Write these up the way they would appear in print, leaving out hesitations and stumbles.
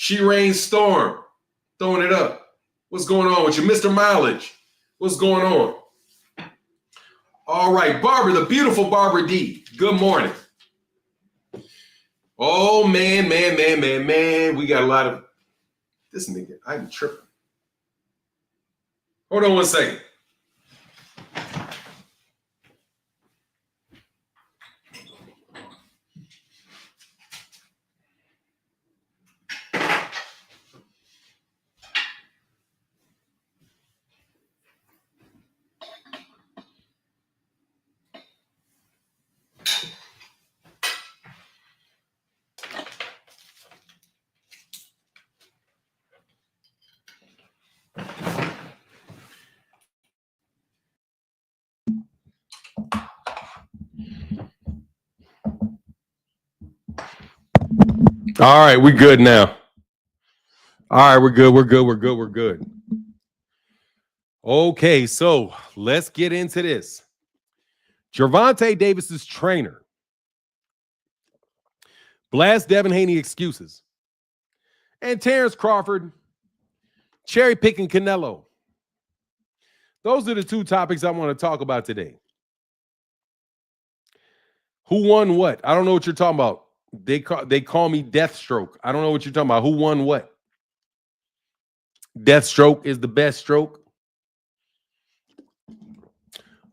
She Rain Storm, throwing it up. What's going on with you? Mr. Mileage, what's going on? All right, Barbara, the beautiful Barbara D. Good morning. Oh, man. We got a lot of this nigga. I'm tripping. Hold on one second. All right, we good now. All right, we're good. Okay, so let's get into this. Gervonta Davis's trainer blast Devin Haney excuses. And Terence Crawford cherry picking Canelo. Those are the two topics I want to talk about today. Who won what? I don't know what you're talking about. They call me Deathstroke. I don't know what you're talking about. Who won what? Deathstroke is the best stroke.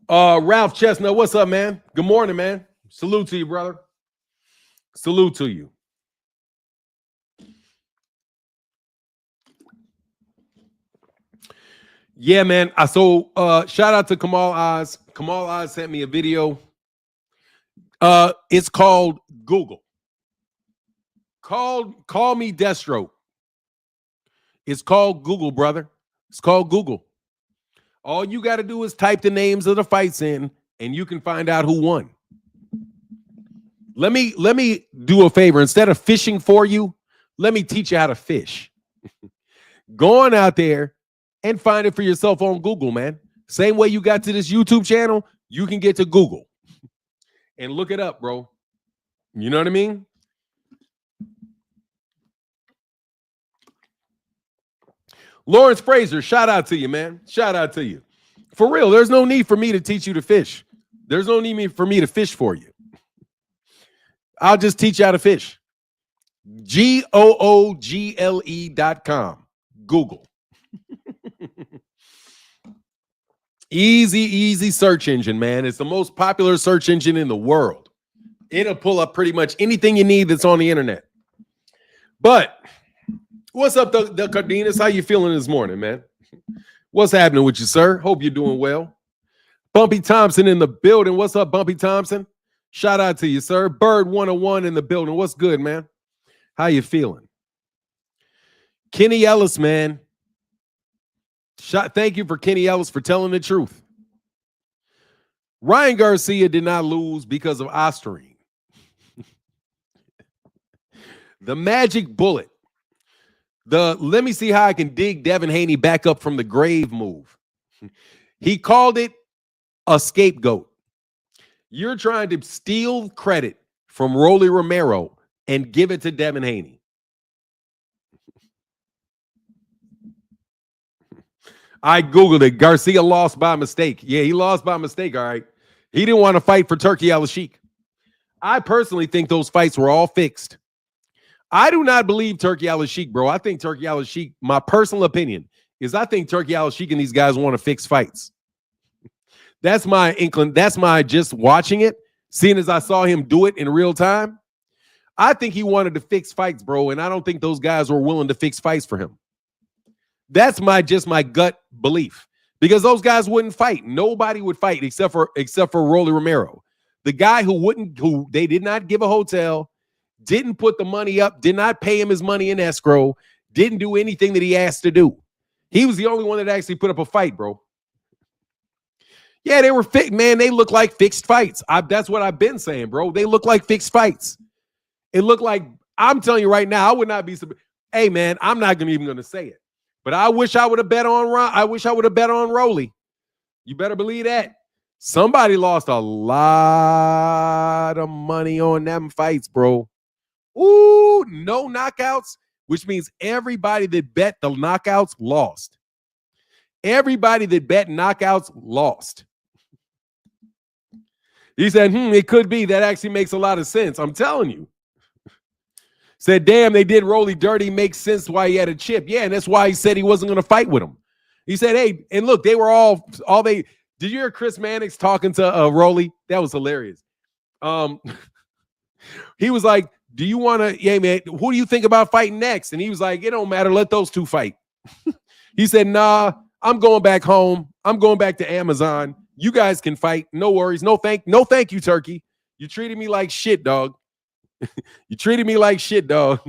Ralph Chestnut, what's up, man? Good morning, man. Salute to you, brother. Salute to you. Yeah, man. So shout out to Kamal Oz. Kamal Oz sent me a video. It's called Google. Call me Deathstroke. It's called Google, brother. It's called Google. All you got to do is type the names of the fights in, and you can find out who won. Let me do a favor. Instead of fishing for you, let me teach you how to fish. Go on out there and find it for yourself on Google, man. Same way you got to this YouTube channel, you can get to Google and look it up, bro. You know what I mean? Lawrence Fraser, shout out to you, man. Shout out to you. For real, there's no need for me to teach you to fish. There's no need for me to fish for you. I'll just teach you how to fish. Google.com. Google. Easy search engine, man. It's the most popular search engine in the world. It'll pull up pretty much anything you need that's on the internet. But what's up, the Cardenas? How you feeling this morning, man? What's happening with you, sir? Hope you're doing well. Bumpy Thompson in the building. What's up, Bumpy Thompson? Shout out to you, sir. Bird 101 in the building. What's good, man? How you feeling? Kenny Ellis, man. Thank you for Kenny Ellis for telling the truth. Ryan Garcia did not lose because of Ostarine. The magic bullet. Let me see how I can dig Devin Haney back up from the grave move. He called it a scapegoat. You're trying to steal credit from Rolly Romero and give it to Devin Haney. I Googled it. Garcia lost by mistake. Yeah, he lost by mistake, all right. He didn't want to fight for Turkey Al-Sheikh. I personally think those fights were all fixed. I do not believe Turkey Al-Sheikh, bro. I think Turkey Al-Sheikh, my personal opinion, is I think Turkey Al-Sheikh and these guys want to fix fights. That's my inkling. That's my just watching it, seeing as I saw him do it in real time. I think he wanted to fix fights, bro, and I don't think those guys were willing to fix fights for him. That's my gut belief, because those guys wouldn't fight. Nobody would fight except for Rolly Romero, the guy who they did not give a hotel, didn't put the money up, did not pay him his money in escrow, didn't do anything that he asked to do. He was the only one that actually put up a fight, bro. Yeah, they were fixed, man. They look like fixed fights. That's what I've been saying, bro. They look like fixed fights. It looked like, I'm telling you right now, I would not be. Hey, man, I'm not even going to say it. But I wish I would have bet on Ron. I wish I would have bet on Rolly. You better believe that. Somebody lost a lot of money on them fights, bro. Ooh, no knockouts. which means everybody that bet the knockouts lost. Everybody that bet knockouts lost. He said, it could be. That actually makes a lot of sense. I'm telling you. Said, damn, they did Rolly dirty. Makes sense why he had a chip. Yeah, and that's why he said he wasn't going to fight with him. He said, hey, and look, they were all they. Did you hear Chris Mannix talking to Rolly? That was hilarious. He was like, do you want to, yeah, man, who do you think about fighting next? And he was like, it don't matter. Let those two fight. He said, nah, I'm going back home. I'm going back to Amazon. You guys can fight. No worries. No thank you, Turkey. You treated me like shit, dog. You treated me like shit, dog.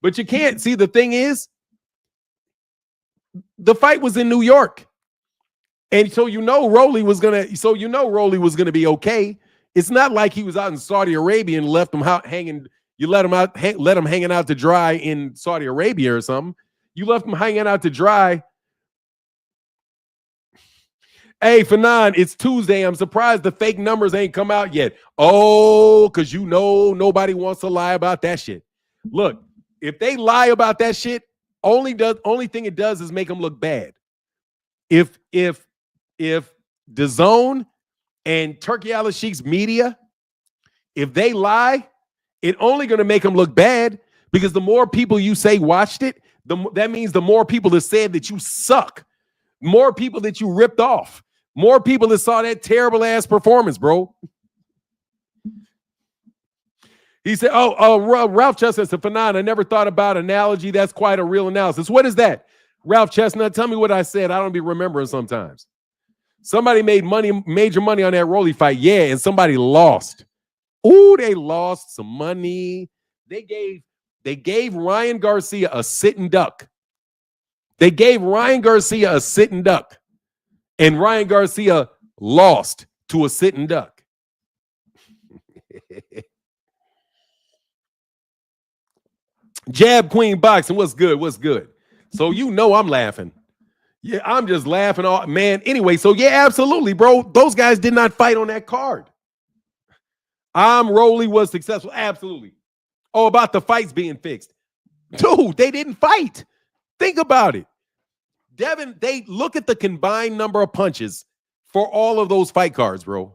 But you can't. See, the thing is, the fight was in New York. And so Rolly was gonna be okay. It's not like he was out in Saudi Arabia and left him out hanging. You let him hanging out to dry in Saudi Arabia or something. You left him hanging out to dry. Hey, Fanon, it's Tuesday. I'm surprised the fake numbers ain't come out yet. Oh, because nobody wants to lie about that shit. Look, if they lie about that shit, only thing it does is make them look bad. If DAZN and Turkey Al-Sheikh's media, if they lie, it's only going to make them look bad, because the more people you say watched it, that means the more people that said that you suck, more people that you ripped off, more people that saw that terrible ass performance, bro. He said, Ralph Chestnut said, Fanon, I never thought about analogy. That's quite a real analysis. What is that? Ralph Chestnut, tell me what I said. I don't be remembering sometimes. Somebody made major money on that Rolly fight. Yeah, and somebody lost. Ooh, they lost some money. They gave Ryan Garcia a sitting duck. They gave Ryan Garcia a sitting duck. And Ryan Garcia lost to a sitting duck. Jab Queen Boxing, what's good? What's good? So I'm laughing. Yeah, I'm just laughing all, man. Anyway, so yeah, absolutely, bro. Those guys did not fight on that card. Rolly was successful. Absolutely. Oh, about the fights being fixed. Dude, they didn't fight. Think about it. Devin, they look at the combined number of punches for all of those fight cards, bro.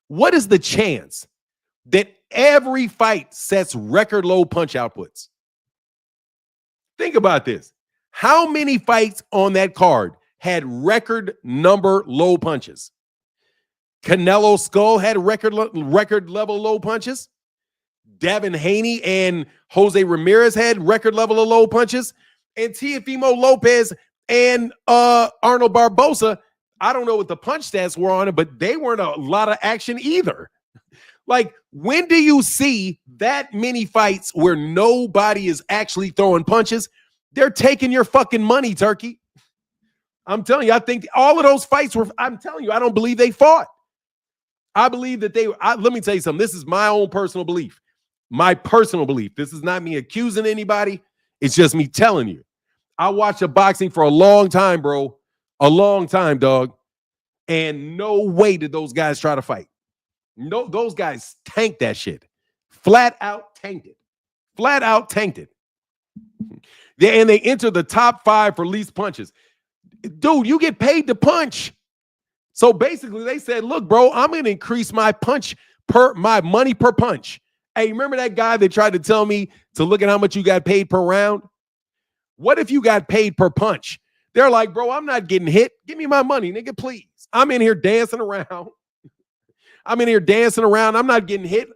What is the chance that every fight sets record low punch outputs? Think about this. How many fights on that card had record number low punches? Canelo Skull had record level low punches. Devin Haney and Jose Ramirez had record level of low punches. And Teofimo Lopez and Arnold Barboza, I don't know what the punch stats were on it, but they weren't a lot of action either. Like, when do you see that many fights where nobody is actually throwing punches? They're taking your fucking money, Turkey. I'm telling you, I think all of those fights were, I'm telling you, I don't believe they fought. I believe that let me tell you something. This is my own personal belief. My personal belief. This is not me accusing anybody. It's just me telling you. I watched a boxing for a long time, bro. A long time, dog. And no way did those guys try to fight. No, those guys tanked that shit. Flat out tanked it. Flat out tanked it. And they entered the top 5 for least punches. Dude, you get paid to punch. So basically they said, look, bro, I'm going to increase my my money per punch. Hey, remember that guy that tried to tell me to look at how much you got paid per round? What if you got paid per punch? They're like, bro, I'm not getting hit. Give me my money, nigga, please. I'm in here dancing around. I'm not getting hit.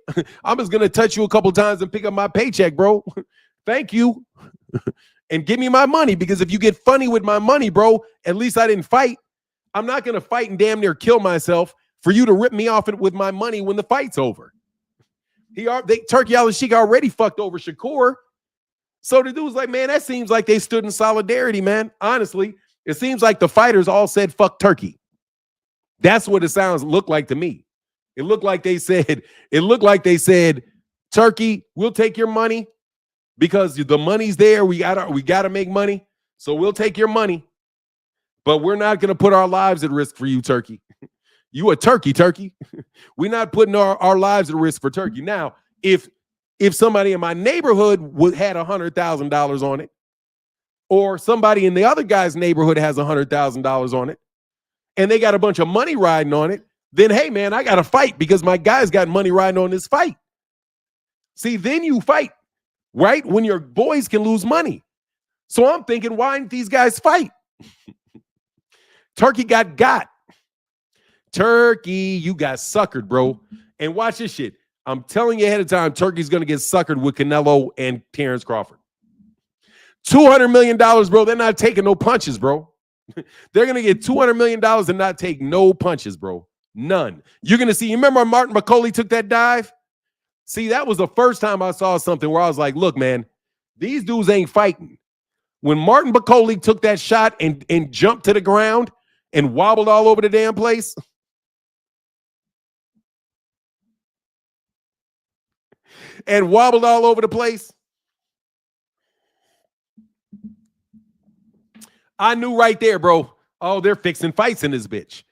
I'm just going to touch you a couple times and pick up my paycheck, bro. Thank you. And give me my money, because if you get funny with my money, bro, at least I didn't fight. I'm not going to fight and damn near kill myself for you to rip me off with my money when the fight's over. Turkey Al-Sheikh already fucked over Shakur. So the dude's like, man, that seems like they stood in solidarity, man. Honestly, it seems like the fighters all said, fuck Turkey. That's what it looked like to me. It looked like they said, Turkey, we'll take your money because the money's there. We gotta make money. So we'll take your money, but we're not going to put our lives at risk for you, Turkey. You a Turkey. We're not putting our lives at risk for Turkey. Now, if if somebody in my neighborhood had $100,000 on it, or somebody in the other guy's neighborhood has $100,000 on it, and they got a bunch of money riding on it, then hey man, I got to fight because my guy's got money riding on this fight. See, then you fight, right? When your boys can lose money. So I'm thinking, why didn't these guys fight? Turkey got. Turkey, you got suckered, bro. And watch this shit. I'm telling you ahead of time, Turkey's going to get suckered with Canelo and Terence Crawford. $200 million, bro. They're not taking no punches, bro. They're going to get $200 million and not take no punches, bro. None. You're going to see, you remember Martin McCauley took that dive? See, that was the first time I saw something where I was like, look, man, these dudes ain't fighting. When Martin McCauley took that shot and jumped to the ground and wobbled all over the damn place, I knew right there, bro. Oh, they're fixing fights in this bitch.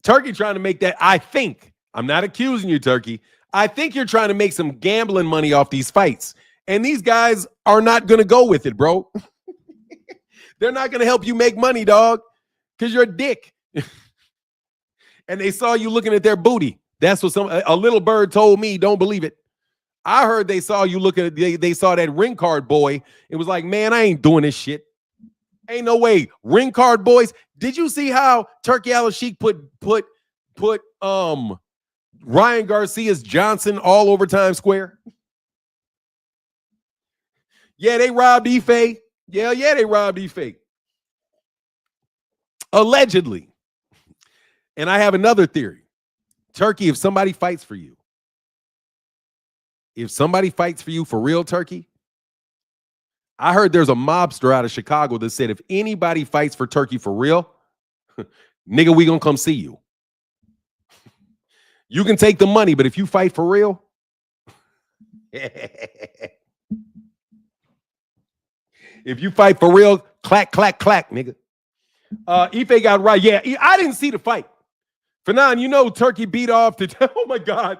Turkey trying to make that. I think, I'm not accusing you, Turkey. I think you're trying to make some gambling money off these fights. And these guys are not going to go with it, bro. They're not going to help you make money, dog, because you're a dick. And they saw you looking at their booty. That's what a little bird told me. Don't believe it. I heard they saw you looking at, they saw that ring card boy. It was like, man, I ain't doing this shit. Ain't no way. Ring card boys. Did you see how Turkey Al-Sheikh put Ryan Garcia's Johnson all over Times Square? Yeah, they robbed Ife. Yeah, they robbed Ife. Allegedly. And I have another theory. Turkey, if somebody fights for you for real, Turkey, I heard there's a mobster out of Chicago that said if anybody fights for Turkey for real, nigga, we gonna come see you. You can take the money, but if you fight for real, if you fight for real, clack, clack, clack, nigga. Ife got right. Yeah, I didn't see the fight. Fanon, you know Turkey beat off to, oh my God.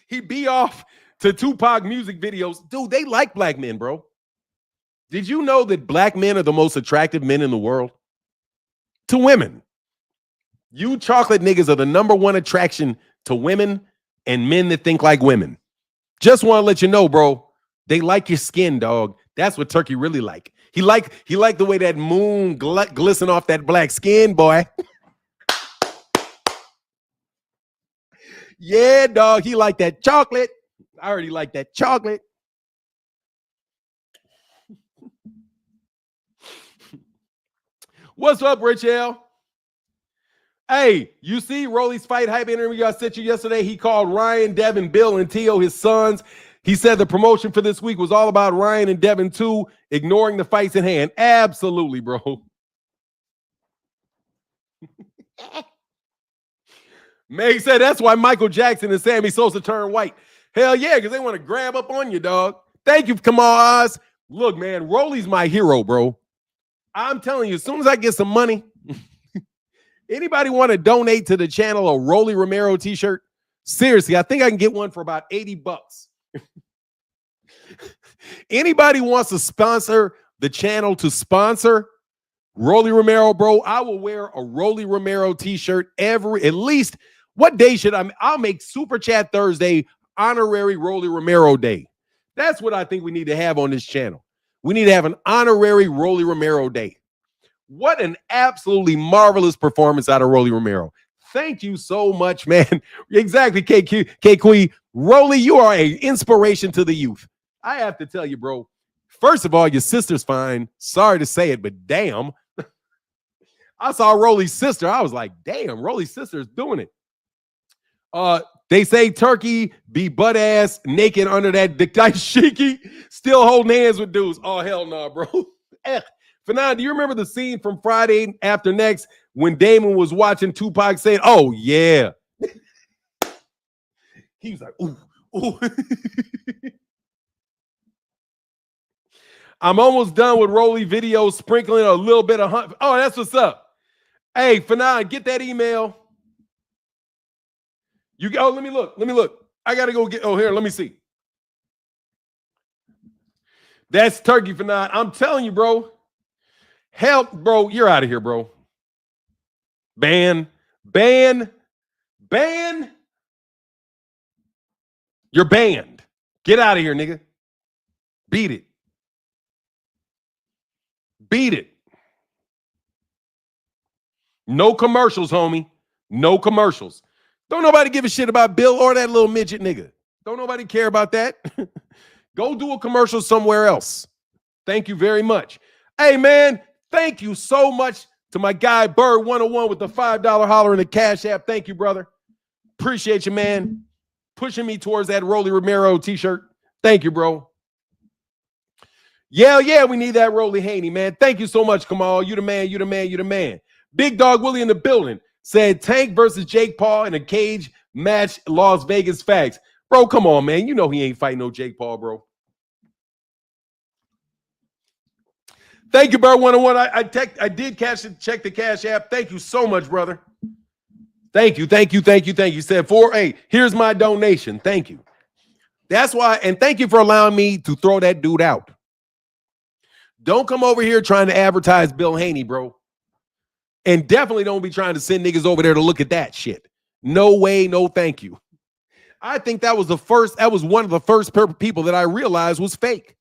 He beat off to Tupac music videos. Dude, they like black men, bro. Did you know that black men are the most attractive men in the world? To women. You chocolate niggas are the #1 attraction to women and men that think like women. Just want to let you know, bro. They like your skin, dog. That's what Turkey really like. He like the way that moon glisten off that black skin, boy. Yeah, dog. He like that chocolate. I already like that chocolate. What's up, Rich L? Hey, you see Rolly's fight hype interview I sent you yesterday? He called Ryan, Devin, Bill, and Tio his sons. He said the promotion for this week was all about Ryan and Devin too, ignoring the fights in hand. Absolutely, bro. Meg said that's why Michael Jackson and Sammy Sosa turn white. Hell yeah, because they want to grab up on you, dog. Thank you, Kamal Oz. Look, man, Rolly's my hero, bro. I'm telling you, as soon as I get some money, anybody want to donate to the channel a Rolly Romero t-shirt? Seriously, I think I can get one for about $80. Anybody wants to sponsor the channel to sponsor Rolly Romero, bro? I will wear a Rolly Romero t-shirt at least. What day should I'll make Super Chat Thursday honorary Rolly Romero day. That's what I think we need to have on this channel. We need to have an honorary Rolly Romero day. What an absolutely marvelous performance out of Rolly Romero. Thank you so much, man. Exactly, KQ. Rolly, you are an inspiration to the youth. I have to tell you, bro. First of all, your sister's fine. Sorry to say it, but damn. I saw Rolly's sister. I was like, damn, Rolly's sister is doing it. They say Turkey be butt ass naked under that dashiki, still holding hands with dudes. Oh, hell no, bro. Fanon, do you remember the scene from Friday After Next when Damon was watching Tupac saying, oh, yeah. He was like, ooh, ooh. I'm almost done with Rolly videos, sprinkling a little bit of hunt. Oh, that's what's up. Hey, Fanon, get that email. Let me look. I gotta go get. Oh, here, let me see. That's turkey for nine. I'm telling you, bro. Help, bro. You're out of here, bro. Ban. You're banned. Get out of here, nigga. Beat it. Beat it. No commercials, homie. No commercials. Don't nobody give a shit about Bill or that little midget nigga. Don't nobody care about that. Go do a commercial somewhere else. Thank you very much. Hey, man, thank you so much to my guy Bird 101 with the $5 holler in the Cash App. Thank you, brother. Appreciate you, man. Pushing me towards that Rolly Romero t-shirt. Thank you, bro. Yeah, we need that Rolly Haney, man. Thank you so much, Kamal. You the man. Big Dog Willie in the building said Tank versus Jake Paul in a cage match, Las Vegas facts. Bro, come on, man. You know he ain't fighting no Jake Paul, bro. Thank you, Bird 101. I did check the Cash App. Thank you so much, brother. Thank you. Said 4A. Here's my donation. Thank you. That's why, and thank you for allowing me to throw that dude out. Don't come over here trying to advertise Bill Haney, bro. And definitely don't be trying to send niggas over there to look at that shit. No way, no thank you. I think that was one of the first people that I realized was fake.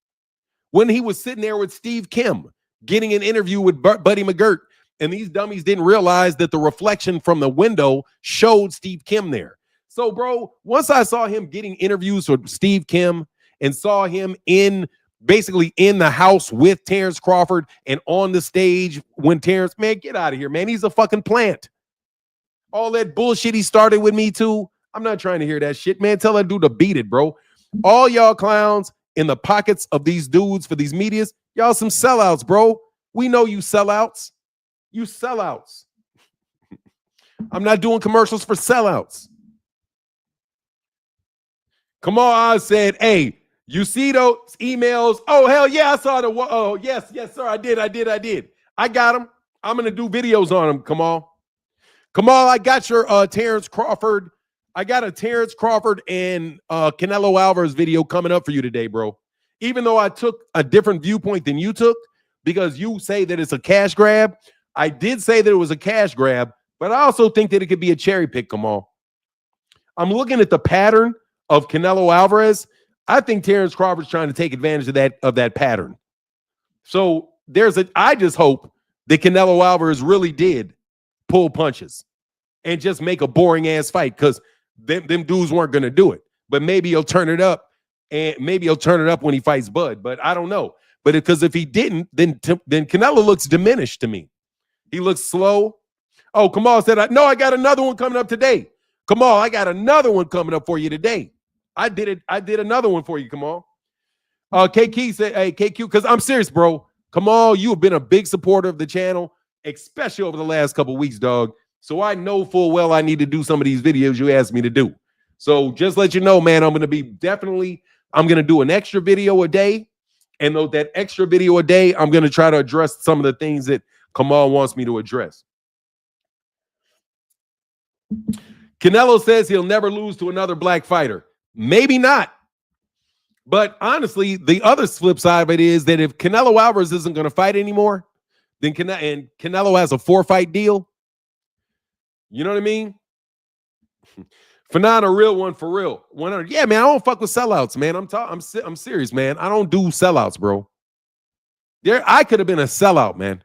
When he was sitting there with Steve Kim getting an interview with Buddy McGirt, and these dummies didn't realize that the reflection from the window showed Steve Kim there. So, bro, once I saw him getting interviews with Steve Kim and saw him basically in the house with Terence Crawford and on the stage when Terence, man, get out of here, man. He's a fucking plant. All that bullshit he started with me too. I'm not trying to hear that shit, man. Tell that dude to beat it, bro. All y'all clowns in the pockets of these dudes for these medias, y'all some sellouts, bro. We know you sellouts. You sellouts. I'm not doing commercials for sellouts. Kamal Oz said, hey, you see those emails? Oh, hell yeah, I saw the, oh, yes, sir, I did. I got them. I'm going to do videos on them, Kamal. Kamal, I got your Terence Crawford. I got a Terence Crawford and Canelo Alvarez video coming up for you today, bro. Even though I took a different viewpoint than you took, because you say that it's a cash grab, I did say that it was a cash grab, but I also think that it could be a cherry pick, Kamal. I'm looking at the pattern of Canelo Alvarez. I think Terence Crawford's trying to take advantage of that pattern. So I just hope that Canelo Alvarez really did pull punches and just make a boring ass fight, because them dudes weren't going to do it. But maybe he'll turn it up, and maybe he'll turn it up when he fights Bud. But I don't know. But because if he didn't, then Canelo looks diminished to me. He looks slow. Oh, Kamal said, no, I got another one coming up today. Kamal, I got another one coming up for you today. I did another one for you, Kamal. KQ said, hey, KQ, because I'm serious, bro. Kamal, you have been a big supporter of the channel, especially over the last couple weeks, dog. So I know full well I need to do some of these videos you asked me to do. So just let you know, man, I'm going to do an extra video a day. And though that extra video a day, I'm going to try to address some of the things that Kamal wants me to address. Canelo says he'll never lose to another black fighter. Maybe not. But honestly, the other flip side of it is that if Canelo Alvarez isn't going to fight anymore, then Canelo has a 4-fight deal. You know what I mean? Fanon, a real one for real. 100. Yeah, man, I don't fuck with sellouts, man. I'm serious, man. I don't do sellouts, bro. I could have been a sellout, man.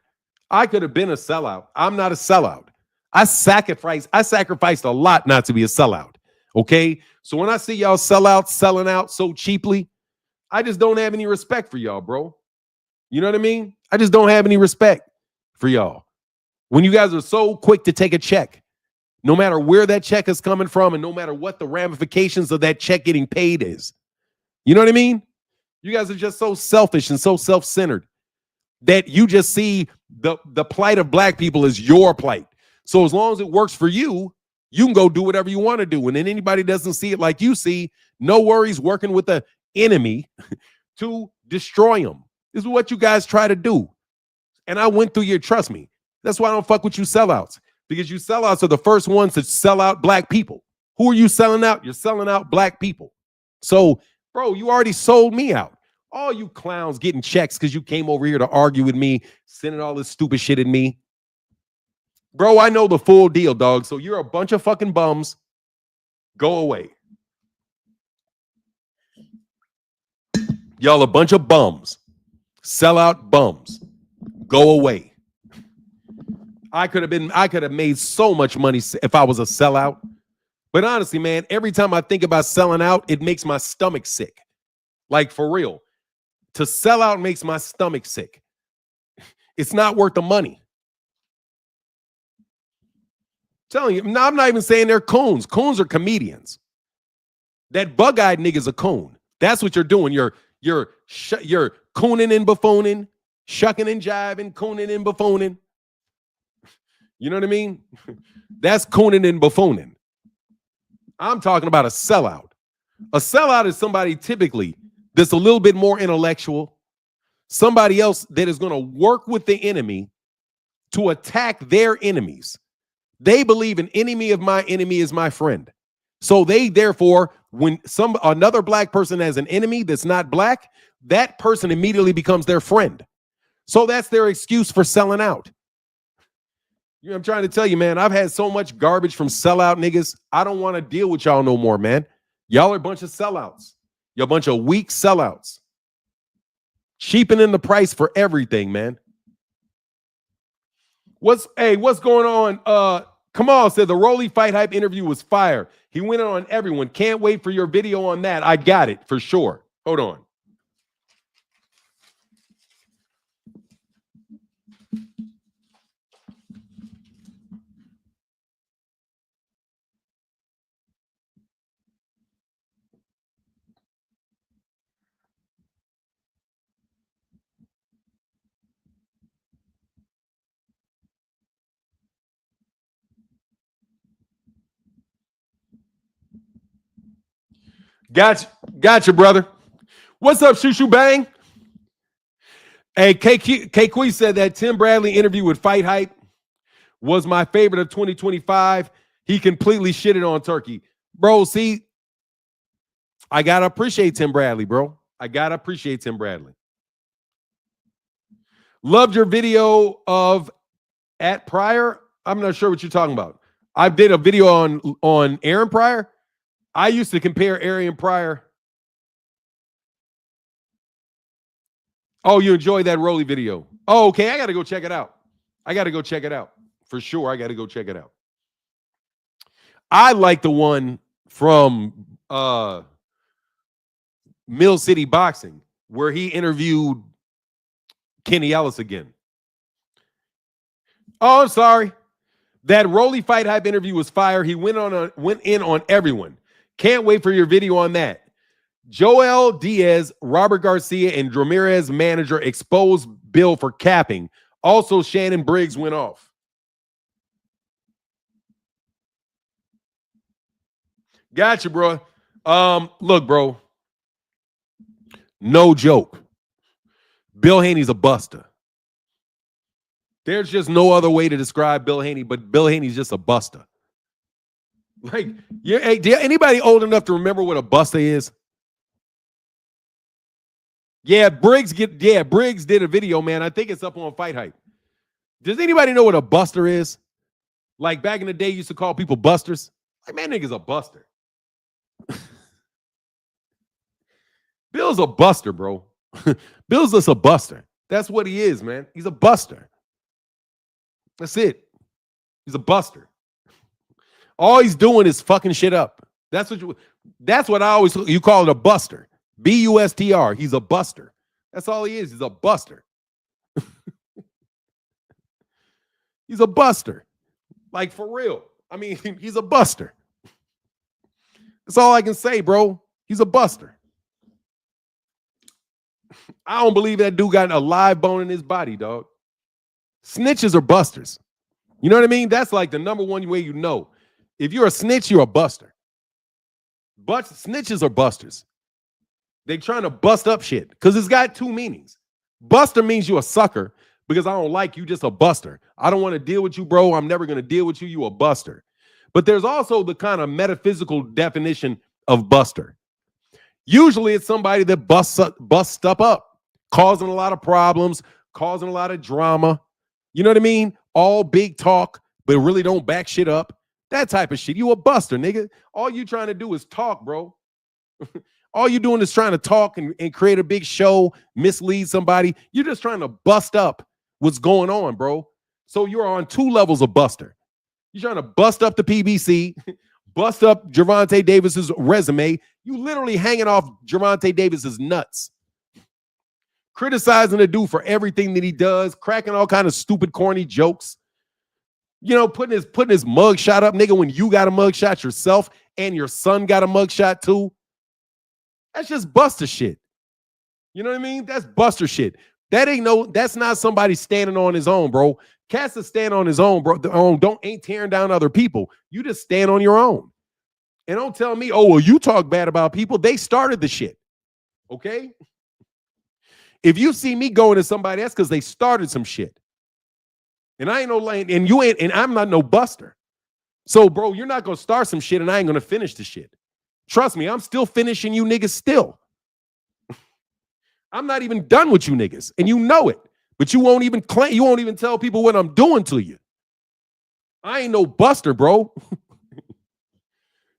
I could have been a sellout. I'm not a sellout. I sacrificed a lot not to be a sellout. Okay? So when I see y'all sellouts selling out so cheaply, I just don't have any respect for y'all, bro. You know what I mean? I just don't have any respect for y'all. When you guys are so quick to take a check, no matter where that check is coming from and no matter what the ramifications of that check getting paid is. You know what I mean? You guys are just so selfish and so self-centered that you just see the plight of black people as your plight. So as long as it works for you, you can go do whatever you want to do. And then anybody doesn't see it like you see, no worries working with the enemy to destroy them. This is what you guys try to do. And I went through your, trust me. That's why I don't fuck with you sellouts. Because you sellouts are the first ones to sell out black people. Who are you selling out? You're selling out black people. So, bro, you already sold me out. All you clowns getting checks because you came over here to argue with me, sending all this stupid shit at me. Bro, I know the full deal, dog. So you're a bunch of fucking bums. Go away. Y'all a bunch of bums. Sellout bums. Go away. I could have made so much money if I was a sellout. But honestly, man, every time I think about selling out, it makes my stomach sick. Like, for real. To sell out makes my stomach sick. It's not worth the money. I'm telling you, no, I'm not even saying they're coons. Coons are comedians. That bug-eyed nigga's a coon. That's what you're doing. You're cooning and buffooning, shucking and jiving, cooning and buffooning. You know what I mean? That's cooning and buffooning. I'm talking about a sellout. A sellout is somebody typically that's a little bit more intellectual, somebody else that is going to work with the enemy to attack their enemies. They believe an enemy of my enemy is my friend. So they, therefore, when another black person has an enemy that's not black, that person immediately becomes their friend. So that's their excuse for selling out. I'm trying to tell you, man, I've had so much garbage from sellout niggas. I don't want to deal with y'all no more, man. Y'all are a bunch of sellouts. You're a bunch of weak sellouts. Cheapening the price for everything, man. What's going on? Come on, said the Rolly Fight Hype interview was fire. He went on everyone. Can't wait for your video on that. I got it for sure. Hold on. Gotcha, brother. What's up, Shoo Shoo Bang? Hey, KQ said that Tim Bradley interview with Fight Hype was my favorite of 2025. He completely shitted on Turkey. Bro, see, I got to appreciate Tim Bradley, bro. I got to appreciate Tim Bradley. Loved your video of at Pryor. I'm not sure what you're talking about. I did a video on Aaron Pryor. I used to compare Aaron Pryor. Oh, you enjoyed that Rolly video. Oh, okay. I got to go check it out. For sure. I got to go check it out. I like the one from Mill City Boxing where he interviewed Kenny Ellis again. Oh, I'm sorry. That Rolly Fight Hype interview was fire. He went in on everyone. Can't wait for your video on that. Joel Diaz, Robert Garcia, and Ramirez manager exposed Bill for capping. Also, Shannon Briggs went off. Gotcha, bro. Look, bro. No joke. Bill Haney's a buster. There's just no other way to describe Bill Haney, but Bill Haney's just a buster. Like, hey, anybody old enough to remember what a buster is? Yeah, Briggs did a video, man. I think it's up on Fight Hype. Does anybody know what a buster is? Like back in the day, you used to call people busters. Like, man, nigga's a buster. Bill's a buster, bro. Bill's just a buster. That's what he is, man. He's a buster. That's it. He's a buster. All he's doing is fucking shit up. That's what I always, you call it a buster. B-U-S-T-R. He's a buster. That's all he is. He's a buster. He's a buster. Like, for real. I mean, he's a buster. That's all I can say, bro. He's a buster. I don't believe that dude got a live bone in his body, dog. Snitches are busters. You know what I mean? That's like the number one way you know. If you're a snitch, you're a buster. But snitches are busters. They're trying to bust up shit because it's got two meanings. Buster means you're a sucker because I don't like you, just a buster. I don't want to deal with you, bro. I'm never going to deal with you. You a buster. But there's also the kind of metaphysical definition of buster. Usually it's somebody that busts up, causing a lot of problems, causing a lot of drama. You know what I mean? All big talk, but really don't back shit up. That type of shit. You a buster, nigga. All you trying to do is talk, bro. All you doing is trying to talk and create a big show, mislead somebody. You're just trying to bust up what's going on, bro. So you're on 2 levels of buster. You're trying to bust up the PBC, bust up Gervonta Davis's resume. You literally hanging off Gervonta Davis's nuts. Criticizing the dude for everything that he does, cracking all kind of stupid, corny jokes. You know, putting his mug shot up, nigga, when you got a mug shot yourself and your son got a mug shot too. That's just buster shit. You know what I mean? That's buster shit. That's not somebody standing on his own, bro. Cats is stand on his own, bro. Ain't tearing down other people. You just stand on your own. And don't tell me, oh, well, you talk bad about people. They started the shit. Okay? If you see me going to somebody, that's because they started some shit. And I ain't no lane, and you ain't, and I'm not no buster. So, bro, you're not gonna start some shit, and I ain't gonna finish the shit. Trust me, I'm still finishing you niggas still. I'm not even done with you niggas, and you know it. But you won't even claim, you won't even tell people what I'm doing to you. I ain't no buster, bro.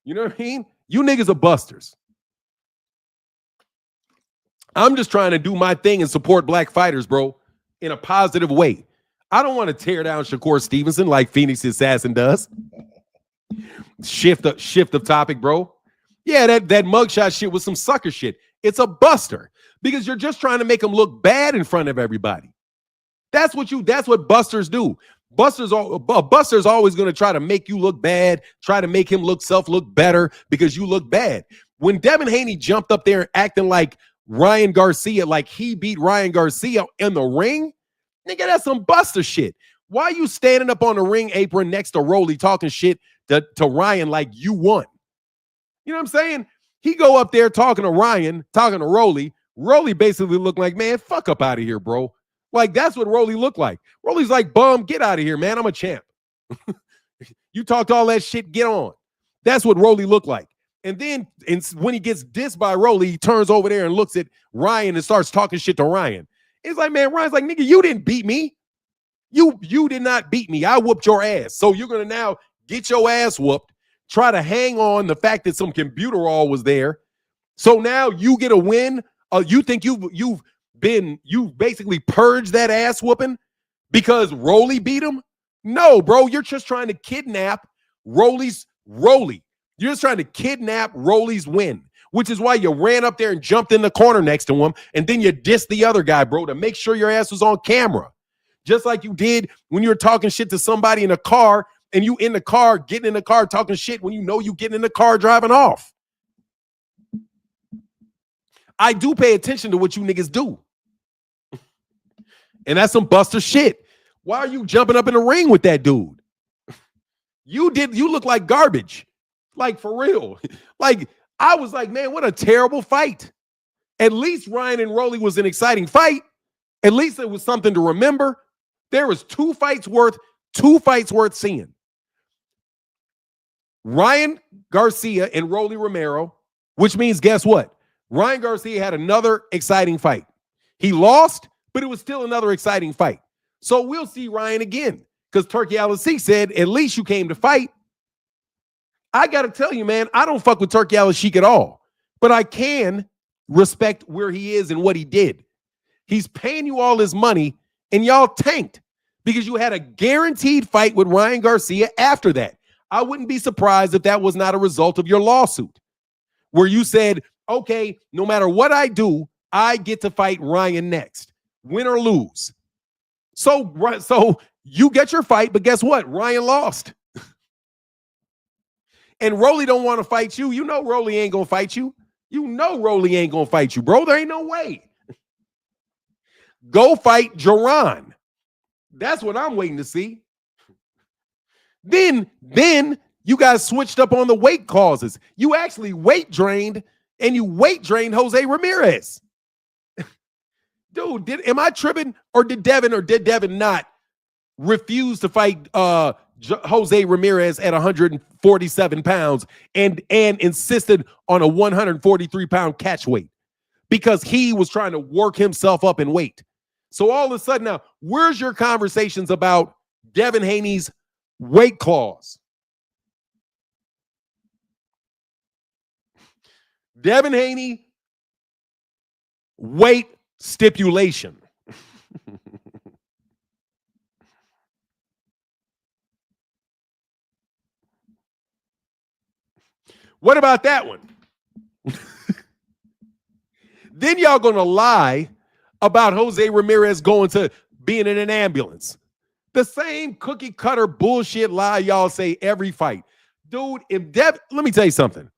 You know what I mean? You niggas are busters. I'm just trying to do my thing and support black fighters, bro, in a positive way. I don't want to tear down Shakur Stevenson like Phoenix Assassin does. Shift of topic, bro. Yeah, that mugshot shit was some sucker shit. It's a buster because you're just trying to make him look bad in front of everybody. That's what busters do. Busters always going to try to make you look bad, try to make him look better because you look bad. When Devin Haney jumped up there acting like Ryan Garcia, like he beat Ryan Garcia in the ring, nigga, that's some buster shit. Why are you standing up on the ring apron next to Rolly talking shit to Ryan like you won? You know what I'm saying? He go up there talking to Ryan, talking to Rolly. Rolly basically looked like, man, fuck up out of here, bro. Like, that's what Rolly looked like. Rolly's like, bum, get out of here, man. I'm a champ. You talked all that shit, get on. That's what Rolly looked like. And then when he gets dissed by Rolly, he turns over there and looks at Ryan and starts talking shit to Ryan. It's like, man, Ryan's like, nigga, you didn't beat me. You did not beat me. I whooped your ass. So you're going to now get your ass whooped, try to hang on the fact that some computer all was there. So now you get a win. You think you've basically purged that ass whooping because Rolly beat him? No, bro, you're just trying to kidnap Rolly. You're just trying to kidnap Rolly's win, which is why you ran up there and jumped in the corner next to him, and then you dissed the other guy, bro, to make sure your ass was on camera. Just like you did when you were talking shit to somebody in a car, and you in the car, getting in the car, talking shit when you know you getting in the car driving off. I do pay attention to what you niggas do. And that's some buster shit. Why are you jumping up in the ring with that dude? You look like garbage. Like, for real. Like, I was like, man, what a terrible fight. At least Ryan and Rolly was an exciting fight. At least it was something to remember. There was two fights worth seeing. Ryan Garcia and Rolly Romero, which means, guess what? Ryan Garcia had another exciting fight. He lost, but it was still another exciting fight. So we'll see Ryan again because Turkey Al-Sheikh said, at least you came to fight. I got to tell you, man, I don't fuck with Turkey Al-Sheikh at all, but I can respect where he is and what he did. He's paying you all his money, and y'all tanked because you had a guaranteed fight with Ryan Garcia after that. I wouldn't be surprised if that was not a result of your lawsuit, where you said, okay, no matter what I do, I get to fight Ryan next, win or lose. So you get your fight, but guess what? Ryan lost. And Rolly don't want to fight you. You know Rolly ain't going to fight you. You know Rolly ain't going to fight you, bro. There ain't no way. Go fight Jerron. That's what I'm waiting to see. Then you guys switched up on the weight causes. You actually weight drained, and you weight drained Jose Ramirez. Dude, am I tripping? Or did Devin not refuse to fight Jose Ramirez at 147 pounds and insisted on a 143-pound catch weight because he was trying to work himself up in weight. So all of a sudden now, where's your conversations about Devin Haney's weight clause? Devin Haney, weight stipulation. What about that one? Then y'all gonna lie about Jose Ramirez going to being in an ambulance. The same cookie cutter bullshit lie y'all say every fight. Dude, let me tell you something.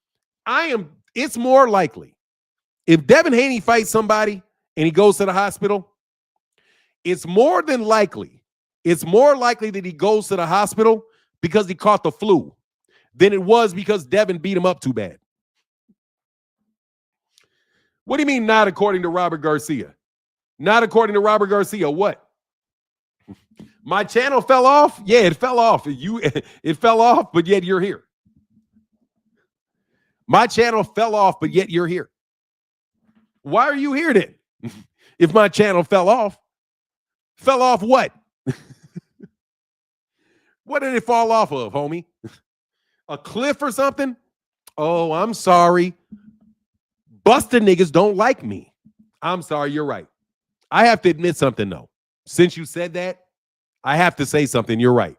It's more likely if Devin Haney fights somebody and he goes to the hospital, it's more likely that he goes to the hospital because he caught the flu than it was because Devin beat him up too bad. What do you mean not according to Robert Garcia? Not according to Robert Garcia, what? My channel fell off? Yeah, it fell off. It fell off, but yet you're here. My channel fell off, but yet you're here. Why are you here then? If my channel fell off what? What did it fall off of, homie? A cliff or something? Oh, I'm sorry. Busted niggas don't like me. I'm sorry, you're right. I have to admit something, though. Since you said that, I have to say something. You're right.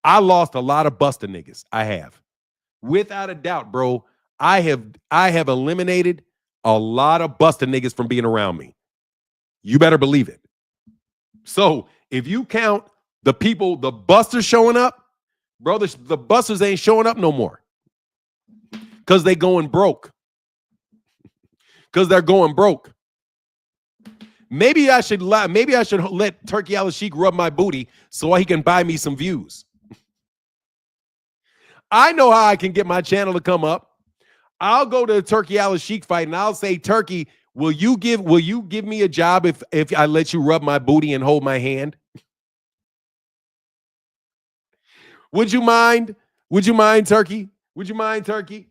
I lost a lot of busted niggas. I have. Without a doubt, bro. I have eliminated a lot of busted niggas from being around me. You better believe it. So if you count the people, the busters showing up, bro, the busters ain't showing up no more. Because they going broke. Because they're going broke. Maybe I should let Turkey Al-Sheikh rub my booty so he can buy me some views. I know how I can get my channel to come up. I'll go to the Turkey Al-Sheikh fight and I'll say, Turkey, will you give me a job if I let you rub my booty and hold my hand? Would you mind? Would you mind, Turkey? Would you mind, Turkey?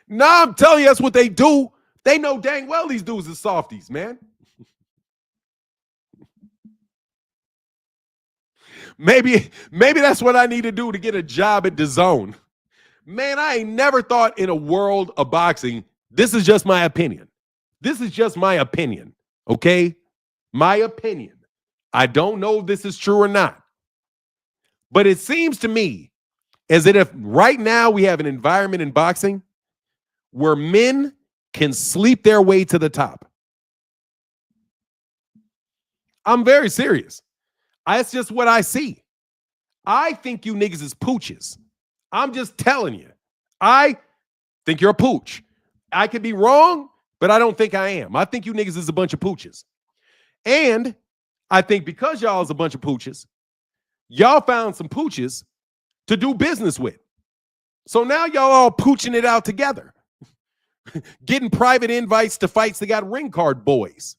No, I'm telling you, that's what they do. They know dang well these dudes are softies, man. Maybe that's what I need to do to get a job at DAZN. Man, I ain't never thought in a world of boxing. This is just my opinion. This is just my opinion, okay? My opinion. I don't know if this is true or not. But it seems to me as if right now we have an environment in boxing where men can sleep their way to the top. I'm very serious. That's just what I see. I think you niggas is pooches. I'm just telling you. I think you're a pooch. I could be wrong, but I don't think I am. I think you niggas is a bunch of pooches. And I think because y'all is a bunch of pooches, y'all found some pooches to do business with. So now y'all all pooching it out together. Getting private invites to fights that got ring card boys.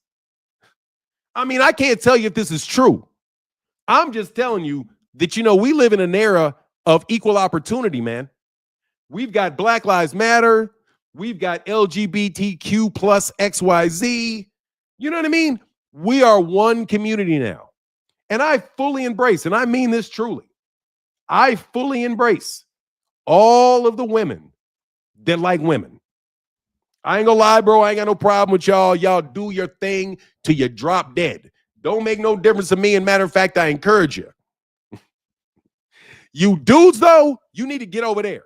I mean, I can't tell you if this is true. I'm just telling you that, we live in an era of equal opportunity, man. We've got Black Lives Matter. We've got LGBTQ plus XYZ. You know what I mean? We are one community now. And I fully embrace, and I mean this truly, I fully embrace all of the women that like women. I ain't gonna lie, bro. I ain't got no problem with y'all. Y'all do your thing till you drop dead. Don't make no difference to me. And matter of fact, I encourage you. You dudes, though, you need to get over there.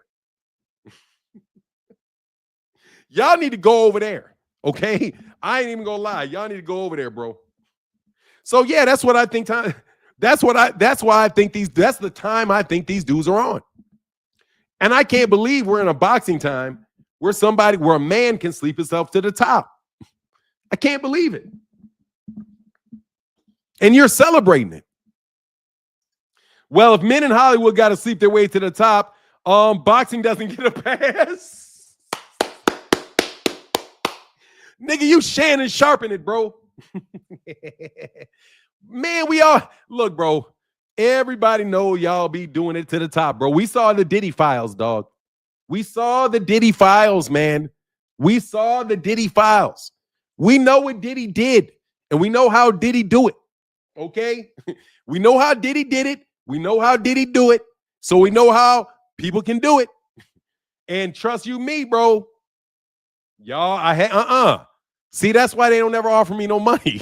Y'all need to go over there, okay? I ain't even gonna lie. Y'all need to go over there, bro. So yeah, that's what I think. That's why I think that's the time I think these dudes are on. And I can't believe we're in a boxing time where a man can sleep himself to the top. I can't believe it. And you're celebrating it. Well, if men in Hollywood got to sleep their way to the top, boxing doesn't get a pass. Nigga, you Shannon Sharpen it, bro. Man, look, bro. Everybody know y'all be doing it to the top, bro. We saw the Diddy files, dog. We saw the Diddy files, man. We saw the Diddy files. We know what Diddy did, and we know how Diddy do it. Okay? We know how Diddy did it. We know how Diddy do it. So we know how people can do it. And trust you me, bro. Y'all, I had See, that's why they don't ever offer me no money.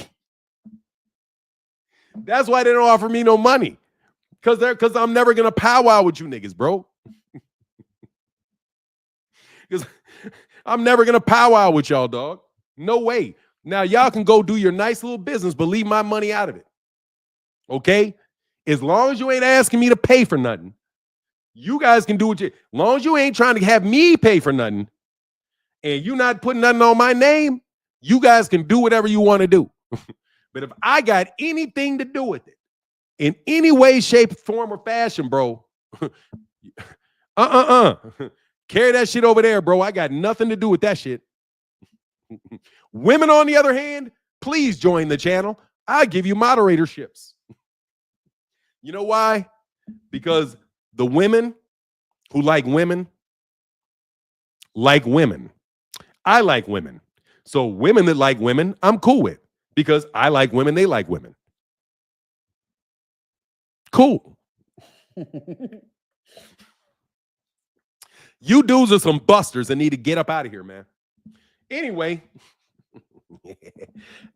That's why they don't offer me no money. Because I'm never gonna powwow with you niggas, bro. Because I'm never gonna powwow with y'all, dog. No way. Now y'all can go do your nice little business, but leave my money out of it. Okay? As long as you ain't asking me to pay for nothing, you guys can do what you. As long as you ain't trying to have me pay for nothing, and you not putting nothing on my name, you guys can do whatever you want to do. But if I got anything to do with it, in any way, shape, form, or fashion, bro, carry that shit over there, bro. I got nothing to do with that shit. Women, on the other hand, please join the channel. I'll give you moderatorships. You know why? Because the women who like women. I like women. So women that like women, I'm cool with. Because I like women, they like women. Cool. You dudes are some busters and need to get up out of here, man. Anyway,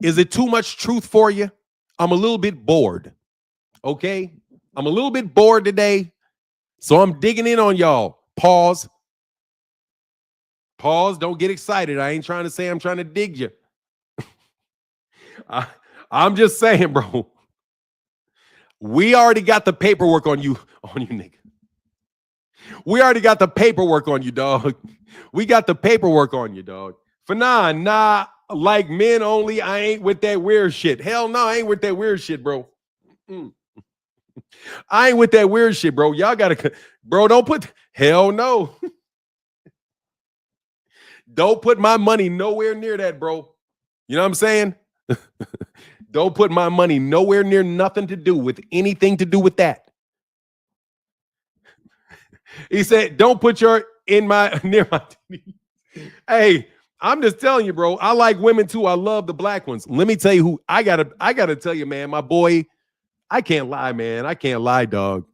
is it too much truth for you? I'm a little bit bored. Okay? I'm a little bit bored today. So I'm digging in on y'all. Pause. Don't get excited. I ain't trying to say I'm trying to dig you. I'm just saying, bro. We already got the paperwork on you nigga. We already got the paperwork on you, dog. We got the paperwork on you, dog. For nah, like men only, I ain't with that weird shit. Hell no, I ain't with that weird shit, bro. I ain't with that weird shit, bro. Y'all gotta, bro, don't put, hell no. Don't put my money nowhere near that, bro. You know what I'm saying? Don't put my money nowhere near nothing to do with anything to do with that. He said, don't put your near my Hey, I'm just telling you, bro. I like women too. I love the black ones. Let me tell you who I gotta tell you, man. My boy, I can't lie, man. I can't lie, dog.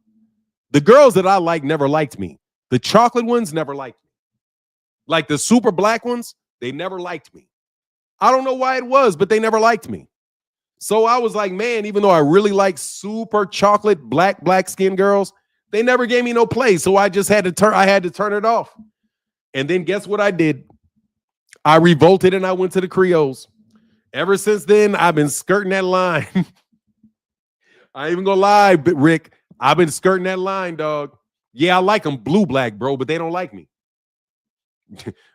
The girls that I like never liked me. The chocolate ones never liked me. Like the super black ones, they never liked me. I don't know why it was, but they never liked me. So I was like, man, even though I really like super chocolate black skin girls, they never gave me no play. So I just had to turn it off. And then guess what I did? I revolted and I went to the Creoles. Ever since then, I've been skirting that line. I ain't even gonna lie, but Rick, I've been skirting that line, dog. Yeah, I like them blue-black, bro, but they don't like me.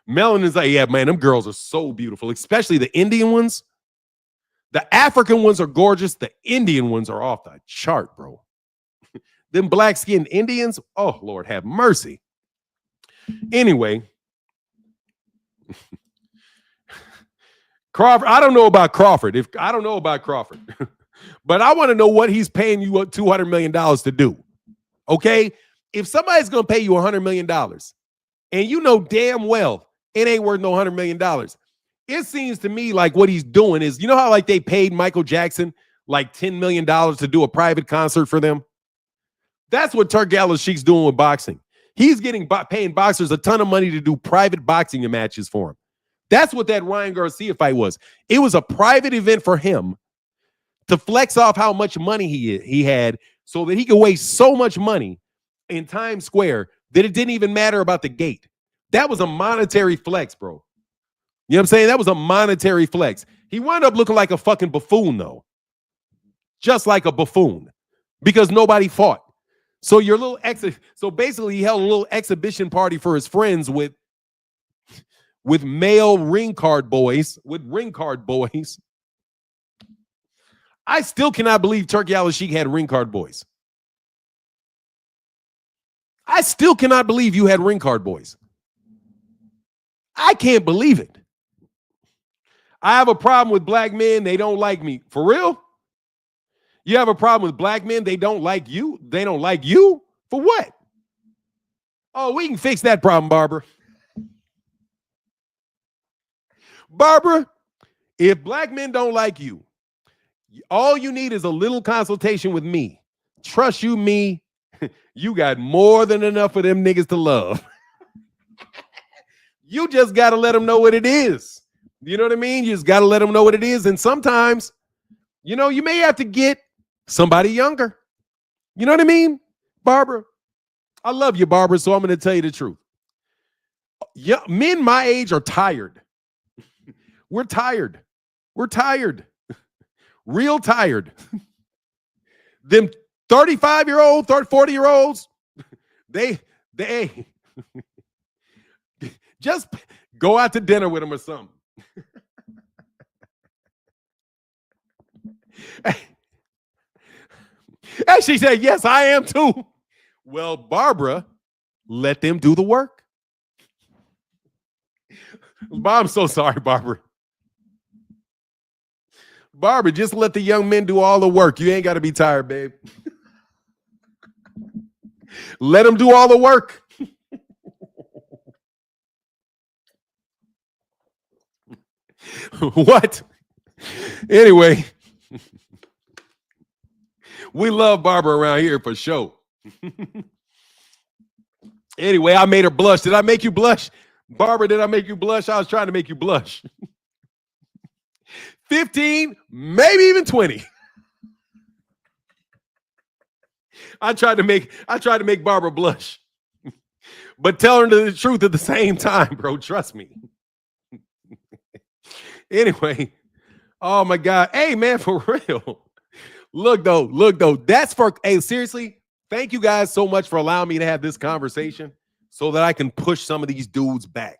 Melon is like, yeah, man, them girls are so beautiful, especially the Indian ones. The African ones are gorgeous. The Indian ones are off the chart, bro. Them black-skinned Indians, oh, Lord, have mercy. Anyway, Crawford, I don't know about Crawford. I don't know about Crawford, but I want to know what he's paying you $200 million to do. Okay? If somebody's going to pay you $100 million, and you know damn well it ain't worth no $100 million, it seems to me like what he's doing is, you know how like they paid Michael Jackson like $10 million to do a private concert for them? That's what Turki Al-Sheikh's doing with boxing. He's paying boxers a ton of money to do private boxing matches for him. That's what that Ryan Garcia fight was. It was a private event for him to flex off how much money he had so that he could waste so much money in Times Square that it didn't even matter about the gate. That was a monetary flex, bro. You know what I'm saying? That was a monetary flex. He wound up looking like a fucking buffoon, though. Just like a buffoon. Because nobody fought. So so basically he held a little exhibition party for his friends with male ring card boys. I still cannot believe Turki Al-Sheikh had ring card boys. I still cannot believe you had ring card boys. I can't believe it. I have a problem with black men. They don't like me. For real? You have a problem with black men? They don't like you? They don't like you? For what? Oh, we can fix that problem, Barbara. Barbara, if black men don't like you, all you need is a little consultation with me. Trust you, me, you got more than enough of them niggas to love. You just got to let them know what it is. You know what I mean? You just got to let them know what it is. And sometimes, you know, you may have to get somebody younger. You know what I mean, Barbara? I love you, Barbara, so I'm going to tell you the truth. Yeah, men my age are tired. We're tired. We're tired. Real tired. Them 35-year-old, 40-year-olds, they just go out to dinner with them or something. And she said, yes, I am too. Well, Barbara, let them do the work. I'm so sorry, Barbara. Barbara, just let the young men do all the work. You ain't got to be tired, babe. Let them do all the work. What? Anyway, we love Barbara around here for sure. Anyway, I made her blush. Did I make you blush? Barbara, did I make you blush? I was trying to make you blush. 15, maybe even 20. I tried to make Barbara blush. But tell her the truth at the same time, bro. Trust me. Anyway, oh my God. Hey, man, for real. Look though. That's for, hey, seriously, thank you guys so much for allowing me to have this conversation so that I can push some of these dudes back.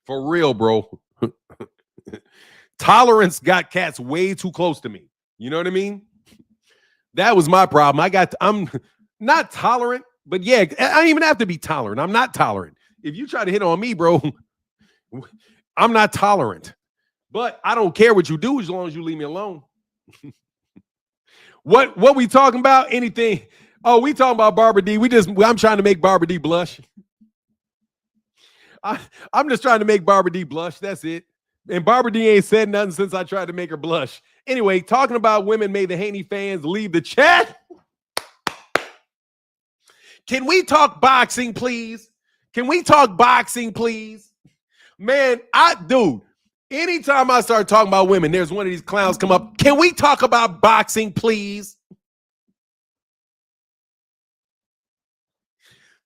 For real, bro. Tolerance got cats way too close to me. You know what I mean? That was my problem. I'm not tolerant, but yeah, I don't even have to be tolerant. I'm not tolerant. If you try to hit on me, bro, I'm not tolerant. But I don't care what you do as long as you leave me alone. What we talking about? Anything? Oh, we talking about Barbara D. I'm trying to make Barbara D blush. I'm just trying to make Barbara D blush. That's it. And Barbara D ain't said nothing since I tried to make her blush. Anyway, talking about women made the Haney fans leave the chat. Can we talk boxing, please? Can we talk boxing, please? Man, dude, anytime I start talking about women, there's one of these clowns come up. Can we talk about boxing, please?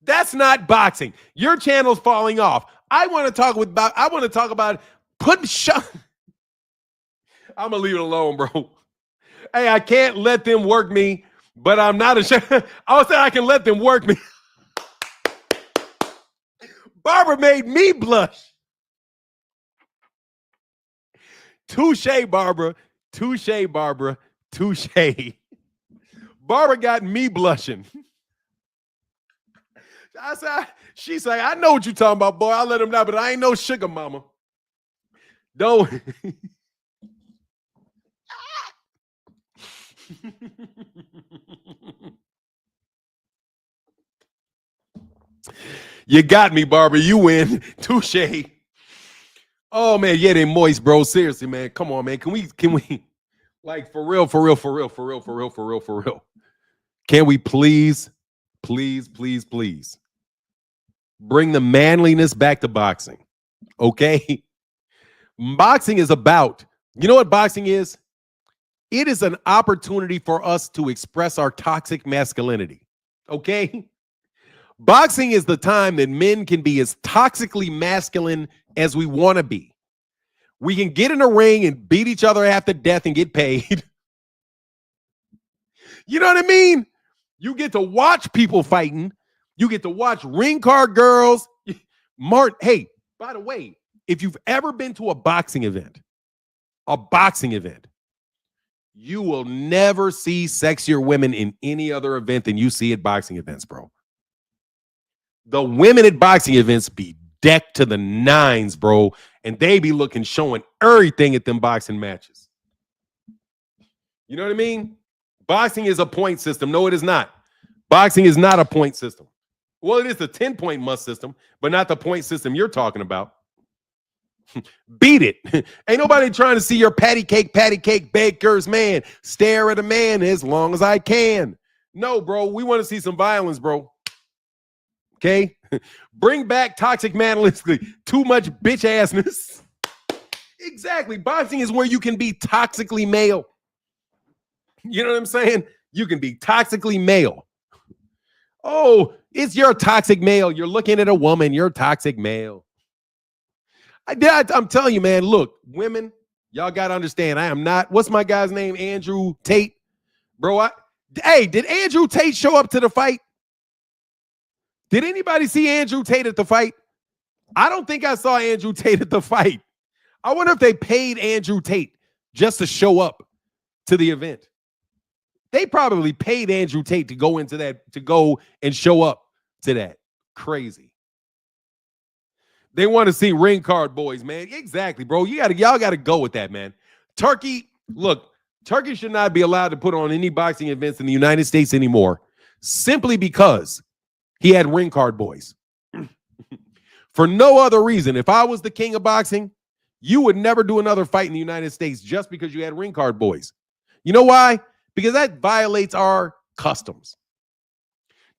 That's not boxing. Your channel's falling off. I want to talk about putting I'm gonna leave it alone, bro. Hey, I can't let them work me, but I'm not ashamed. I was saying I can let them work me. Barbara made me blush. Touche, Barbara. Touche, Barbara. Touche. Barbara got me blushing. She's like, I know what you're talking about, boy. I'll let him know, but I ain't no sugar mama. Don't. You got me, Barbara. You win. Touche. Oh man, yeah, they moist, bro. Seriously, man. Come on, man. Can we like for real? Can we please bring the manliness back to boxing? Okay. Boxing is about, you know what boxing is? It is an opportunity for us to express our toxic masculinity. Okay. Boxing is the time that men can be as toxically masculine as we want to be. We can get in a ring and beat each other half to death and get paid. You know what I mean? You get to watch people fighting. You get to watch ring card girls. Hey, by the way, if you've ever been to a boxing event, you will never see sexier women in any other event than you see at boxing events, bro. The women at boxing events be decked to the nines, bro, and they be showing everything at them boxing matches. You know what I mean? Boxing is a point system. No, it is not. Boxing is not a point system. Well, it is a 10-point must system, but not the point system you're talking about. Beat it. Ain't nobody trying to see your patty cake, baker's man. Stare at a man as long as I can. No, bro. We want to see some violence, bro. Okay? Bring back toxic masculinity. Too much bitch assness. Exactly. Boxing is where you can be toxically male. You know what I'm saying? You can be toxically male. Oh, it's your toxic male. You're looking at a woman. You're toxic male. I'm telling you, man, look, women, y'all got to understand, I am not, what's my guy's name? Andrew Tate. Bro, hey, did Andrew Tate show up to the fight? Did anybody see Andrew Tate at the fight? I don't think I saw Andrew Tate at the fight. I wonder if they paid Andrew Tate just to show up to the event. They probably paid Andrew Tate to go into that, to go and show up to that. Crazy. They want to see ring card boys, man. Exactly, bro. Y'all got to go with that, man. Turkey, look, Turkey should not be allowed to put on any boxing events in the United States anymore, simply because he had ring card boys. For no other reason. If I was the king of boxing, you would never do another fight in the United States just because you had ring card boys. You know why? Because that violates our customs.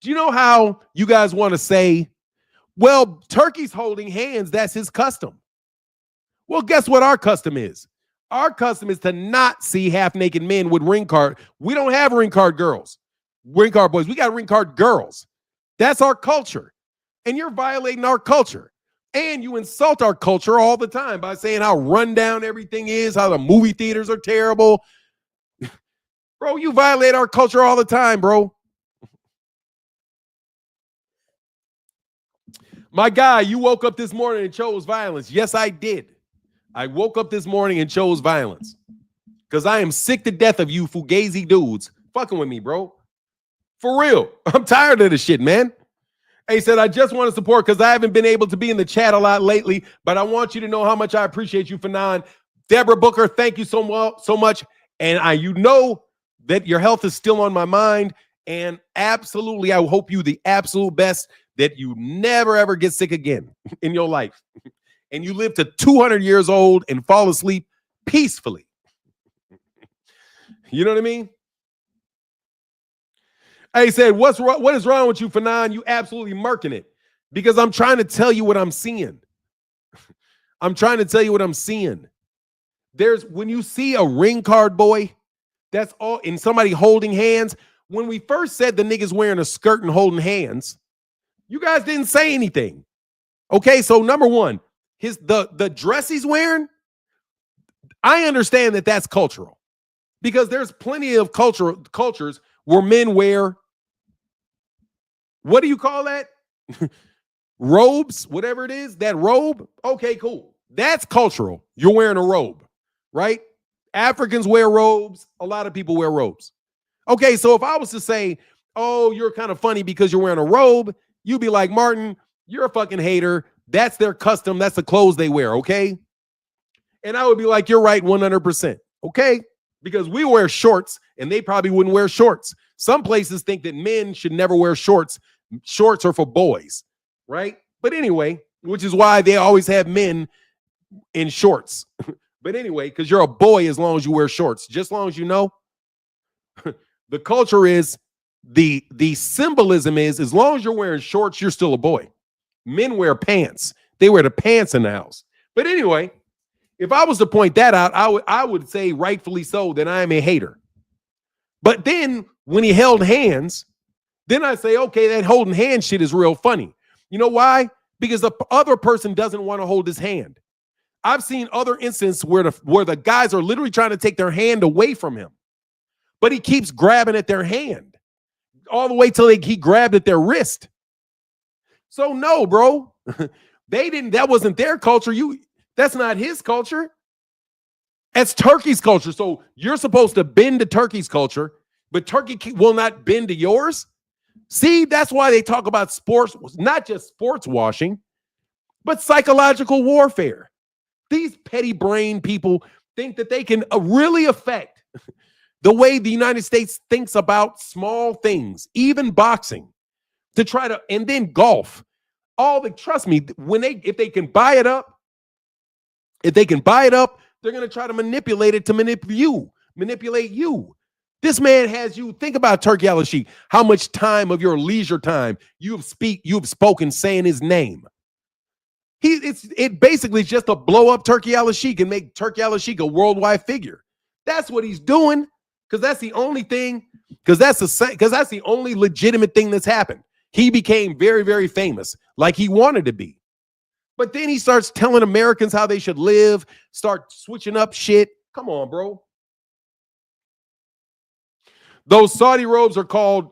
Do you know how you guys want to say, well, Turkey's holding hands, that's his custom? Well, guess what our custom is? Our custom is to not see half-naked men with ring card. We don't have ring card girls, ring card boys. We got ring card girls. That's our culture. And you're violating our culture. And you insult our culture all the time by saying how rundown everything is, how the movie theaters are terrible. Bro, you violate our culture all the time, bro. My guy, you woke up this morning and chose violence. Yes, I did. I woke up this morning and chose violence because I am sick to death of you fugazi dudes fucking with me, bro. For real. I'm tired of this shit, man. He said, I just want to support because I haven't been able to be in the chat a lot lately, but I want you to know how much I appreciate you, Fanon. Deborah Booker, thank you so much. And you know that your health is still on my mind. And absolutely, I hope you the absolute best, that you never, ever get sick again in your life. And you live to 200 years old and fall asleep peacefully. You know what I mean? I said, what is wrong with you, Fanon? You absolutely murking it. Because I'm trying to tell you what I'm seeing. I'm trying to tell you what I'm seeing. When you see a ring card boy, that's all, and somebody holding hands. When we first said the niggas wearing a skirt and holding hands, you guys didn't say anything. Okay, so number one, the dress he's wearing, I understand that that's cultural. Because there's plenty of cultures where men wear, what do you call that? Robes, whatever it is, that robe. Okay, cool. That's cultural. You're wearing a robe, right? Africans wear robes. A lot of people wear robes. Okay, so if I was to say, oh, you're kind of funny because you're wearing a robe, you'd be like, Martin, you're a fucking hater. That's their custom. That's the clothes they wear, okay? And I would be like, you're right 100%, okay? Because we wear shorts, and they probably wouldn't wear shorts. Some places think that men should never wear shorts. Shorts are for boys, right? But anyway, which is why they always have men in shorts. But anyway, because you're a boy as long as you wear shorts. Just as long as you know. The culture is, the symbolism is, as long as you're wearing shorts, you're still a boy. Men wear pants. They wear the pants in the house. But anyway, if I was to point that out, I would say rightfully so that I am a hater. But then when he held hands, then I say, okay, that holding hand shit is real funny. You know why? Because the other person doesn't want to hold his hand. I've seen other instances where the guys are literally trying to take their hand away from him, but he keeps grabbing at their hand all the way till he grabbed at their wrist. So no, bro, that wasn't their culture. That's not his culture. That's Turkey's culture. So you're supposed to bend to Turkey's culture, but Turkey will not bend to yours. See, that's why they talk about sports, not just sports washing, but psychological warfare. These petty brain people think that they can really affect the way the United States thinks about small things, even boxing, to try to, and then golf. Trust me, if they can buy it up, they're going to try to manipulate it to manipulate you. This man has you, think about Turkey Al-Sheikh, how much time of your leisure time you have spoken saying his name. It basically is just to blow up Turkey Al-Sheikh and make Turkey Al-Sheikh a worldwide figure. That's what he's doing, because that's the only thing, because that's the only legitimate thing that's happened. He became very, very famous, like he wanted to be. But then he starts telling Americans how they should live, start switching up shit. Come on, bro. Those Saudi robes are called,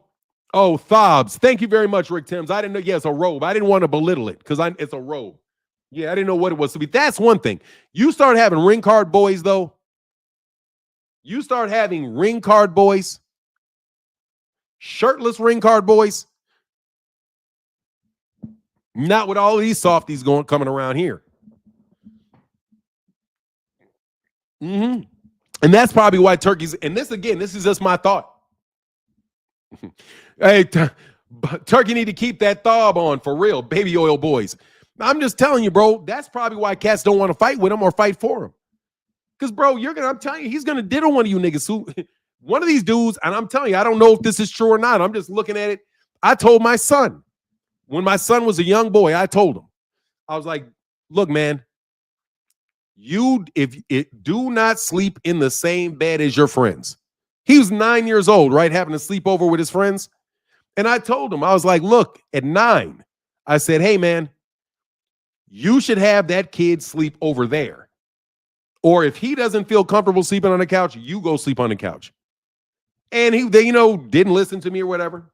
thobs. Thank you very much, Rick Timms. I didn't know. Yeah, it's a robe. I didn't want to belittle it because it's a robe. Yeah, I didn't know what it was to be. That's one thing. You start having ring card boys, though. You start having ring card boys, shirtless ring card boys. Not with all of these softies coming around here. And that's probably why Turkey's, and this is just my thought. Hey, Turkey need to keep that thob on for real, baby oil boys. I'm just telling you, bro, that's probably why cats don't want to fight with him or fight for him. Because, bro, I'm telling you, he's going to diddle one of you niggas. One of these dudes, and I'm telling you, I don't know if this is true or not. I'm just looking at it. I told my son, when my son was a young boy, I told him, I was like, look, man, do not sleep in the same bed as your friends. He was 9 years old, right, having to sleep over with his friends. And I told him, I was like, look, at 9, I said, hey, man, you should have that kid sleep over there. Or if he doesn't feel comfortable sleeping on the couch, you go sleep on the couch. And he didn't listen to me or whatever.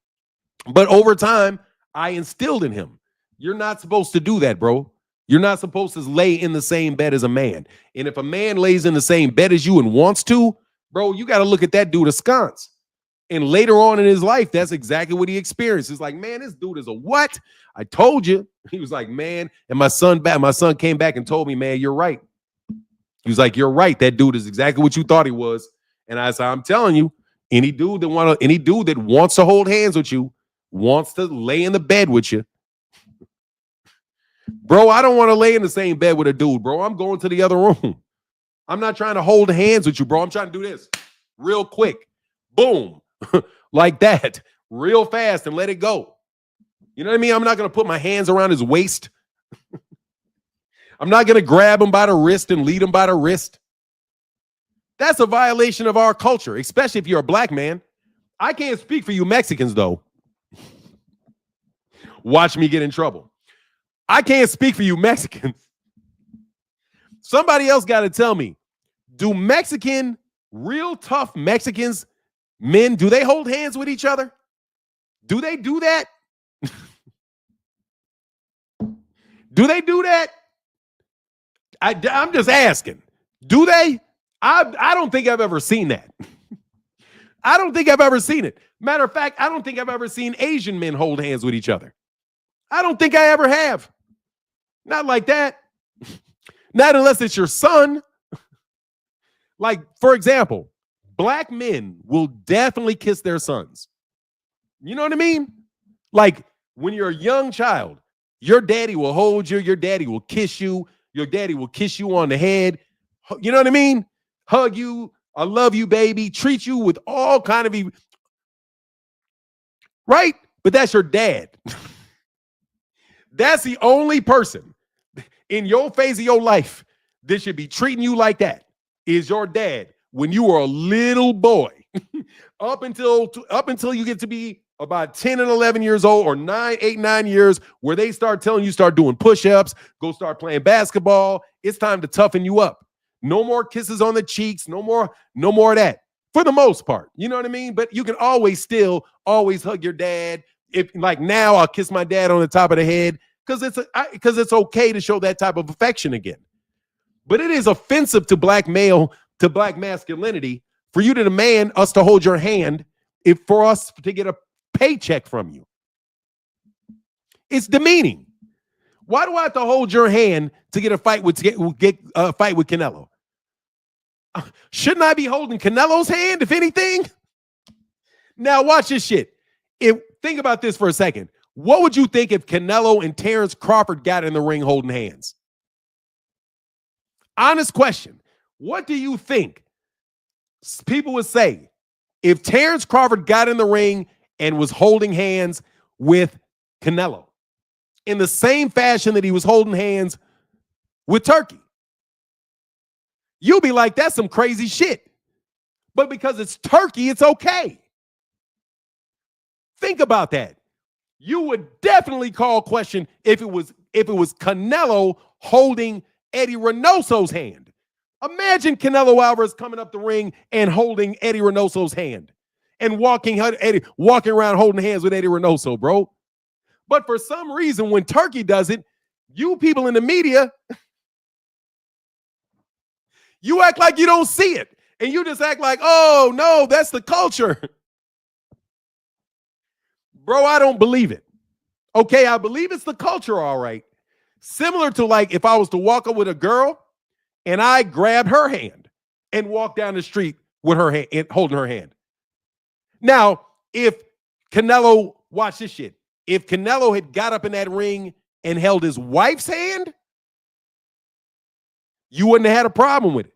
But over time, I instilled in him, you're not supposed to do that, bro. You're not supposed to lay in the same bed as a man. And if a man lays in the same bed as you and wants to, bro, you got to look at that dude askance. And later on in his life, that's exactly what he experienced. He's like, man, this dude is a what? I told you. He was like, man, and my son came back and told me, man, you're right. He was like, you're right. That dude is exactly what you thought he was. And I said, I'm telling you, any dude that wants to hold hands with you, wants to lay in the bed with you. Bro, I don't want to lay in the same bed with a dude, bro. I'm going to the other room. I'm not trying to hold hands with you, bro. I'm trying to do this real quick. Boom. Like that. Real fast and let it go. You know what I mean? I'm not going to put my hands around his waist. I'm not going to grab him by the wrist and lead him by the wrist. That's a violation of our culture, especially if you're a black man. I can't speak for you Mexicans, though. Watch me get in trouble. I can't speak for you Mexicans. Somebody else got to tell me, do real tough Mexicans, men, do they hold hands with each other? Do they do that? Do they do that? I'm just asking. Do they? I don't think I've ever seen that. I don't think I've ever seen it. Matter of fact, I don't think I've ever seen Asian men hold hands with each other. I don't think I ever have. Not like that. Not unless it's your son. Like, for example, black men will definitely kiss their sons. You know what I mean? Like, when you're a young child, your daddy will hold you, your daddy will kiss you, your daddy will kiss you on the head. You know what I mean? Hug you, I love you, baby, treat you with all kind of right? But that's your dad. That's the only person in your phase of your life that should be treating you like that is your dad when you were a little boy. up until you get to be about 10 and 11 years old, or 9 years, where they start telling you start doing push-ups, go start playing basketball. It's time to toughen you up. No more kisses on the cheeks, no more of that. For the most part, you know what I mean? But you can always hug your dad. If like now, I'll kiss my dad on the top of the head because it's okay to show that type of affection again. But it is offensive to black masculinity for you to demand us to hold your hand for us to get a paycheck from you. It's demeaning. Why do I have to hold your hand to get a fight with Canelo? Shouldn't I be holding Canelo's hand, if anything? Now, watch this shit. Think about this for a second. What would you think if Canelo and Terence Crawford got in the ring holding hands? Honest question. What do you think people would say if Terence Crawford got in the ring and was holding hands with Canelo in the same fashion that he was holding hands with Turkey? You'll be like, that's some crazy shit. But because it's Turkey, it's okay. Think about that. You would definitely call question if it was Canelo holding Eddie Reynoso's hand. Imagine Canelo Alvarez coming up the ring and holding Eddie Reynoso's hand and walking around holding hands with Eddie Reynoso, bro. But for some reason, when Turkey does it, you people in the media, you act like you don't see it. And you just act like, oh, no, that's the culture. Bro, I don't believe it. Okay, I believe it's the culture, all right. Similar to like if I was to walk up with a girl and I grabbed her hand and walk down the street with her hand, holding her hand. Now, if Canelo, watch this shit. If Canelo had got up in that ring and held his wife's hand, you wouldn't have had a problem with it.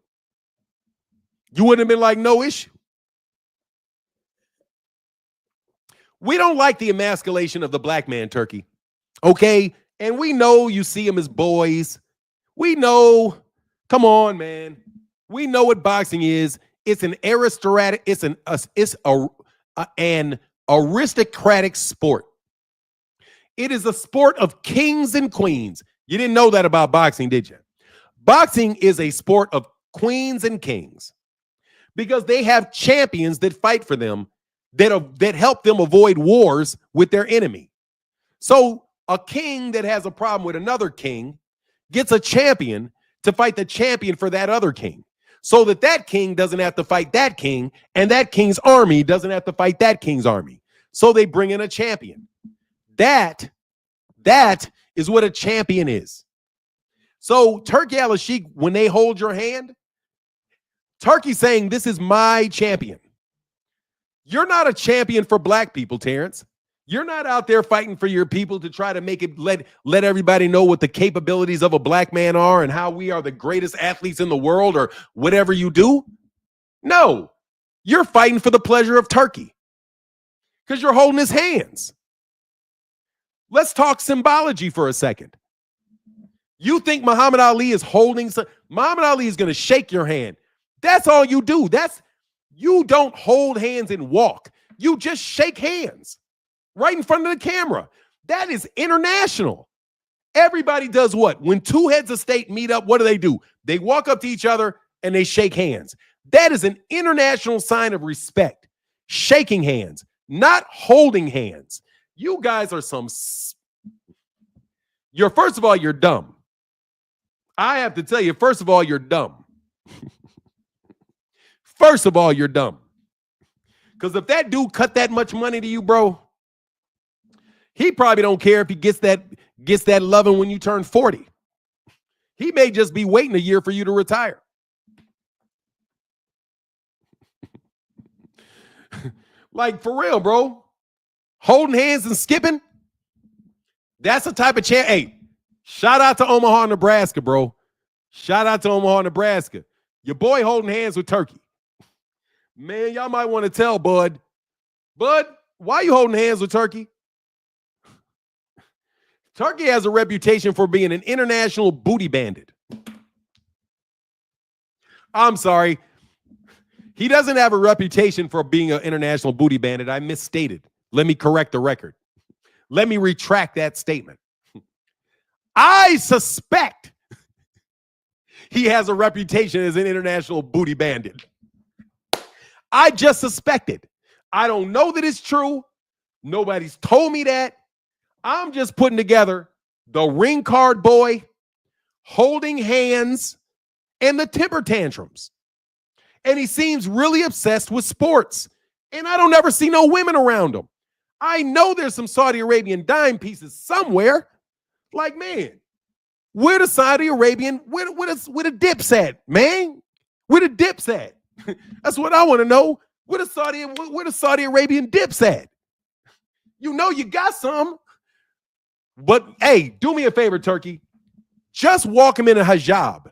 You wouldn't have been like, no issue. We don't like the emasculation of the black man, Turkey. Okay? And we know you see them as boys. We know, come on, man. We know what boxing is. It's an aristocratic, it's an aristocratic sport. It is a sport of kings and queens. You didn't know that about boxing, did you? Boxing is a sport of queens and kings because they have champions that fight for them that help them avoid wars with their enemy. So a king that has a problem with another king gets a champion to fight the champion for that other king so that king doesn't have to fight that king and that king's army doesn't have to fight that king's army. So they bring in a champion. That is what a champion is. So Turkey al-Sheikh, when they hold your hand, Turkey's saying, this is my champion. You're not a champion for black people, Terence. You're not out there fighting for your people to try to make it, let everybody know what the capabilities of a black man are and how we are the greatest athletes in the world or whatever you do. No, you're fighting for the pleasure of Turkey because you're holding his hands. Let's talk symbology for a second. You think Muhammad Ali is holding Muhammad Ali is going to shake your hand. That's all you do. You don't hold hands and walk. You just shake hands right in front of the camera. That is international. Everybody does what? When two heads of state meet up, what do? They walk up to each other and they shake hands. That is an international sign of respect. Shaking hands, not holding hands. You guys are first of all, you're dumb. I have to tell you, first of all, you're dumb. First of all, you're dumb. Because if that dude cut that much money to you, bro, he probably don't care if he gets that loving when you turn 40. He may just be waiting a year for you to retire. Like, for real, bro. Holding hands and skipping. That's the type of champ. Hey, shout out to Omaha, Nebraska, bro. Shout out to Omaha, Nebraska. Your boy holding hands with Turkey. Man, y'all might want to tell Bud, why you holding hands with Turkey? Turkey has a reputation for being an international booty bandit. I'm sorry. He doesn't have a reputation for being an international booty bandit. I misstated. Let me correct the record. Let me retract that statement. I suspect he has a reputation as an international booty bandit. I just suspect it. I don't know that it's true. Nobody's told me that. I'm just putting together the ring card boy, holding hands, and the temper tantrums. And he seems really obsessed with sports. And I don't ever see no women around him. I know there's some Saudi Arabian dime pieces somewhere. Like, man, where the Saudi Arabian, where the dips at, man? Where the dips at? That's what I want to know. Where the Saudi Arabian dips at? You know you got some. But hey, do me a favor, Turkey. Just walk him in a hijab.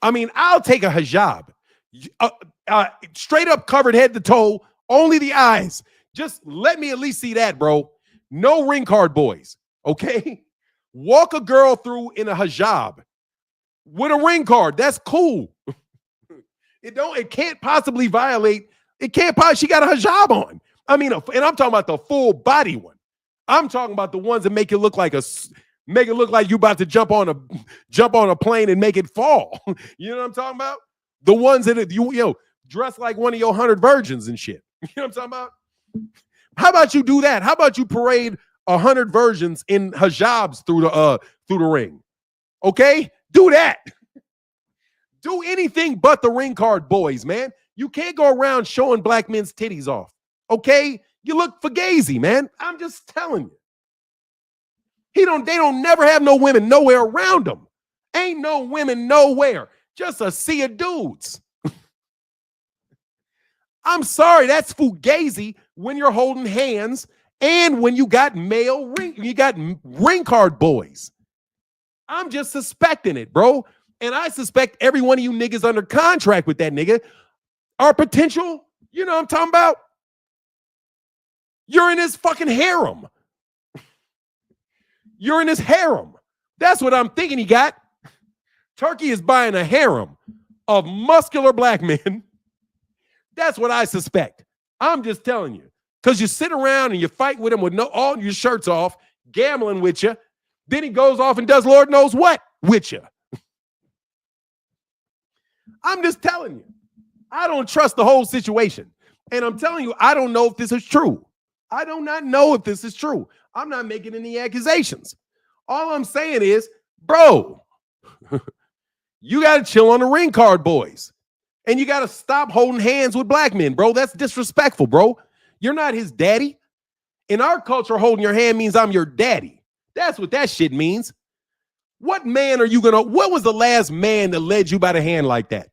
I mean, I'll take a hijab. Straight up covered head to toe, only the eyes. Just let me at least see that, bro. No ring card boys, okay? Walk a girl through in a hijab with a ring card. That's cool. It can't possibly violate. It can't possibly. She got a hijab on. I mean, and I'm talking about the full body one. I'm talking about the ones that make it look like you about to jump on a plane and make it fall. You know what I'm talking about? The ones that you dress like one of your 100 virgins and shit. You know what I'm talking about? How about you do that? How about you parade 100 virgins in hijabs through the ring? Okay, do that. Do anything but the ring card boys, man. You can't go around showing black men's titties off. Okay, you look fugazi, man. I'm just telling you. They don't never have no women nowhere around them. Ain't no women nowhere. Just a sea of dudes. I'm sorry, that's fugazi when you're holding hands and when you got ring card boys. I'm just suspecting it, bro. And I suspect every one of you niggas under contract with that nigga are potential, you know what I'm talking about? You're in his fucking harem. You're in his harem. That's what I'm thinking he got. Turkey is buying a harem of muscular black men. That's what I suspect. I'm just telling you. Because you sit around and you fight with him with all your shirts off, gambling with you. Then he goes off and does Lord knows what with you. I'm just telling you. I don't trust the whole situation. And I'm telling you, I don't know if this is true. I do not know if this is true. I'm not making any accusations. All I'm saying is, bro, you got to chill on the ring card boys. And you got to stop holding hands with black men, bro. That's disrespectful, bro. You're not his daddy. In our culture, holding your hand means I'm your daddy. That's what that shit means. What was the last man that led you by the hand like that?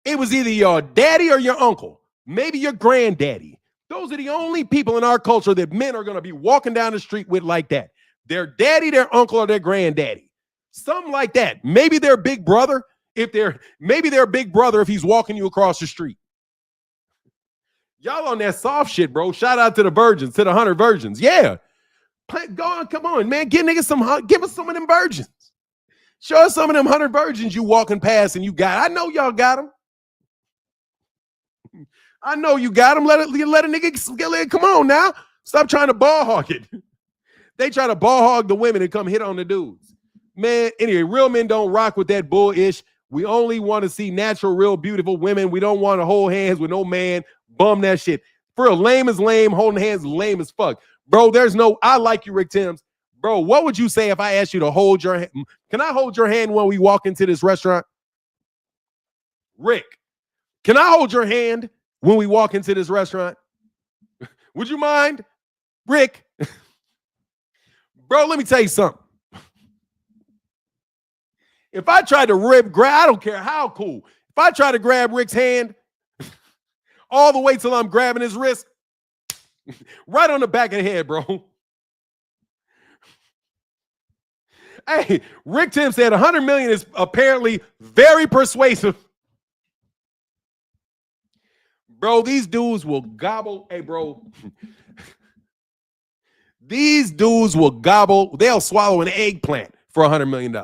It was either your daddy or your uncle, maybe your granddaddy. Those are the only people in our culture that men are going to be walking down the street with like that. Their daddy, their uncle, or their granddaddy. Something like that. Maybe their big brother, if he's walking you across the street. Y'all on that soft shit, bro. Shout out to the virgins, to the 100 virgins. Yeah. Go on, come on, man. Give us some of them virgins. Show us some of them 100 virgins you walking past and you got. I know y'all got them. I know you got them. Let a nigga come on now. Stop trying to ball hog it. They try to ball hog the women and come hit on the dudes. Man, anyway, real men don't rock with that bullish. We only want to see natural, real, beautiful women. We don't want to hold hands with no man. Bum that shit. For real, lame is lame. Holding hands is lame as fuck. Bro, I like you, Rick Timms. Bro, what would you say if I asked you to hold your hand? Can I hold your hand when we walk into this restaurant? Rick, can I hold your hand when we walk into this restaurant? Would you mind? Rick? Bro, let me tell you something. If I tried to grab, I don't care how cool. If I try to grab Rick's hand all the way till I'm grabbing his wrist, right on the back of the head, bro. Hey, Rick Tim said 100 million is apparently very persuasive. Bro, these dudes will gobble. Hey, bro. These dudes will gobble. They'll swallow an eggplant for $100 million.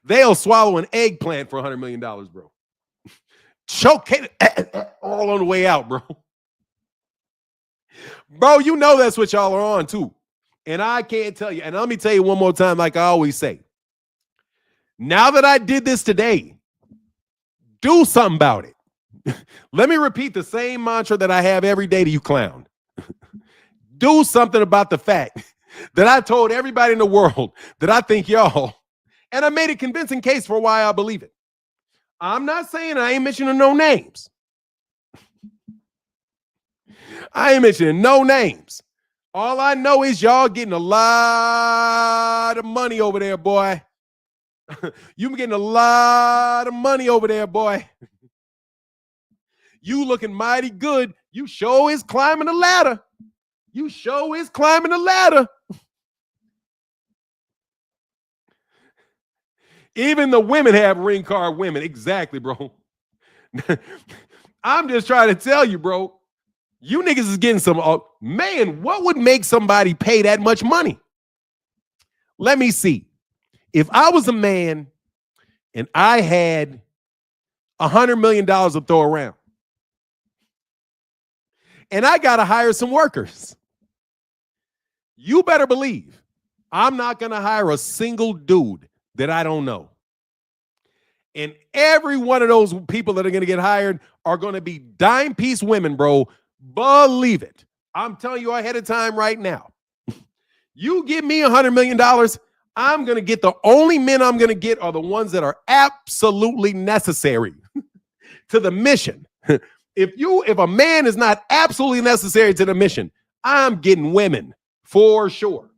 They'll swallow an eggplant for $100 million, bro. Choke all on the way out, bro. Bro, you know that's what y'all are on, too. And I can't tell you. And let me tell you one more time, like I always say. Now that I did this today, do something about it. Let me repeat the same mantra that I have every day to you, clown. Do something about the fact that I told everybody in the world that I think y'all, and I made a convincing case for why I believe it. I'm not saying I ain't mentioning no names. I ain't mentioning no names. All I know is y'all getting a lot of money over there, boy. You been getting a lot of money over there, boy. You looking mighty good. You sure is climbing the ladder. You sure is climbing the ladder. Even the women have ring card women. Exactly, bro. I'm just trying to tell you, bro. You niggas is getting some, man, what would make somebody pay that much money? Let me see. If I was a man and I had $100 million to throw around and I got to hire some workers, you better believe I'm not going to hire a single dude that I don't know. And every one of those people that are going to get hired are going to be dime piece women, bro. Believe it. I'm telling you ahead of time right now. You give me $100 million, I'm going to get the only men I'm going to get are the ones that are absolutely necessary to the mission. If a man is not absolutely necessary to the mission, I'm getting women for sure.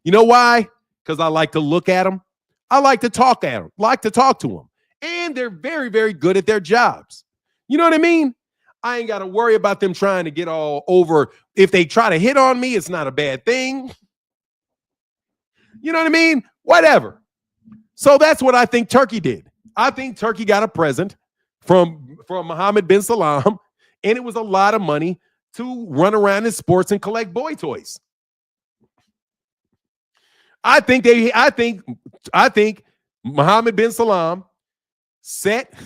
You know why? Because I like to look at them. I like to talk at them, like to talk to them. And they're very, very good at their jobs. You know what I mean? I ain't got to worry about them trying to get all over. If they try to hit on me, it's not a bad thing. You know what I mean? Whatever. So that's what I think Turkey did. I think Turkey got a present from Mohammed bin Salman, and it was a lot of money to run around in sports and collect boy toys. I think Mohammed bin Salman set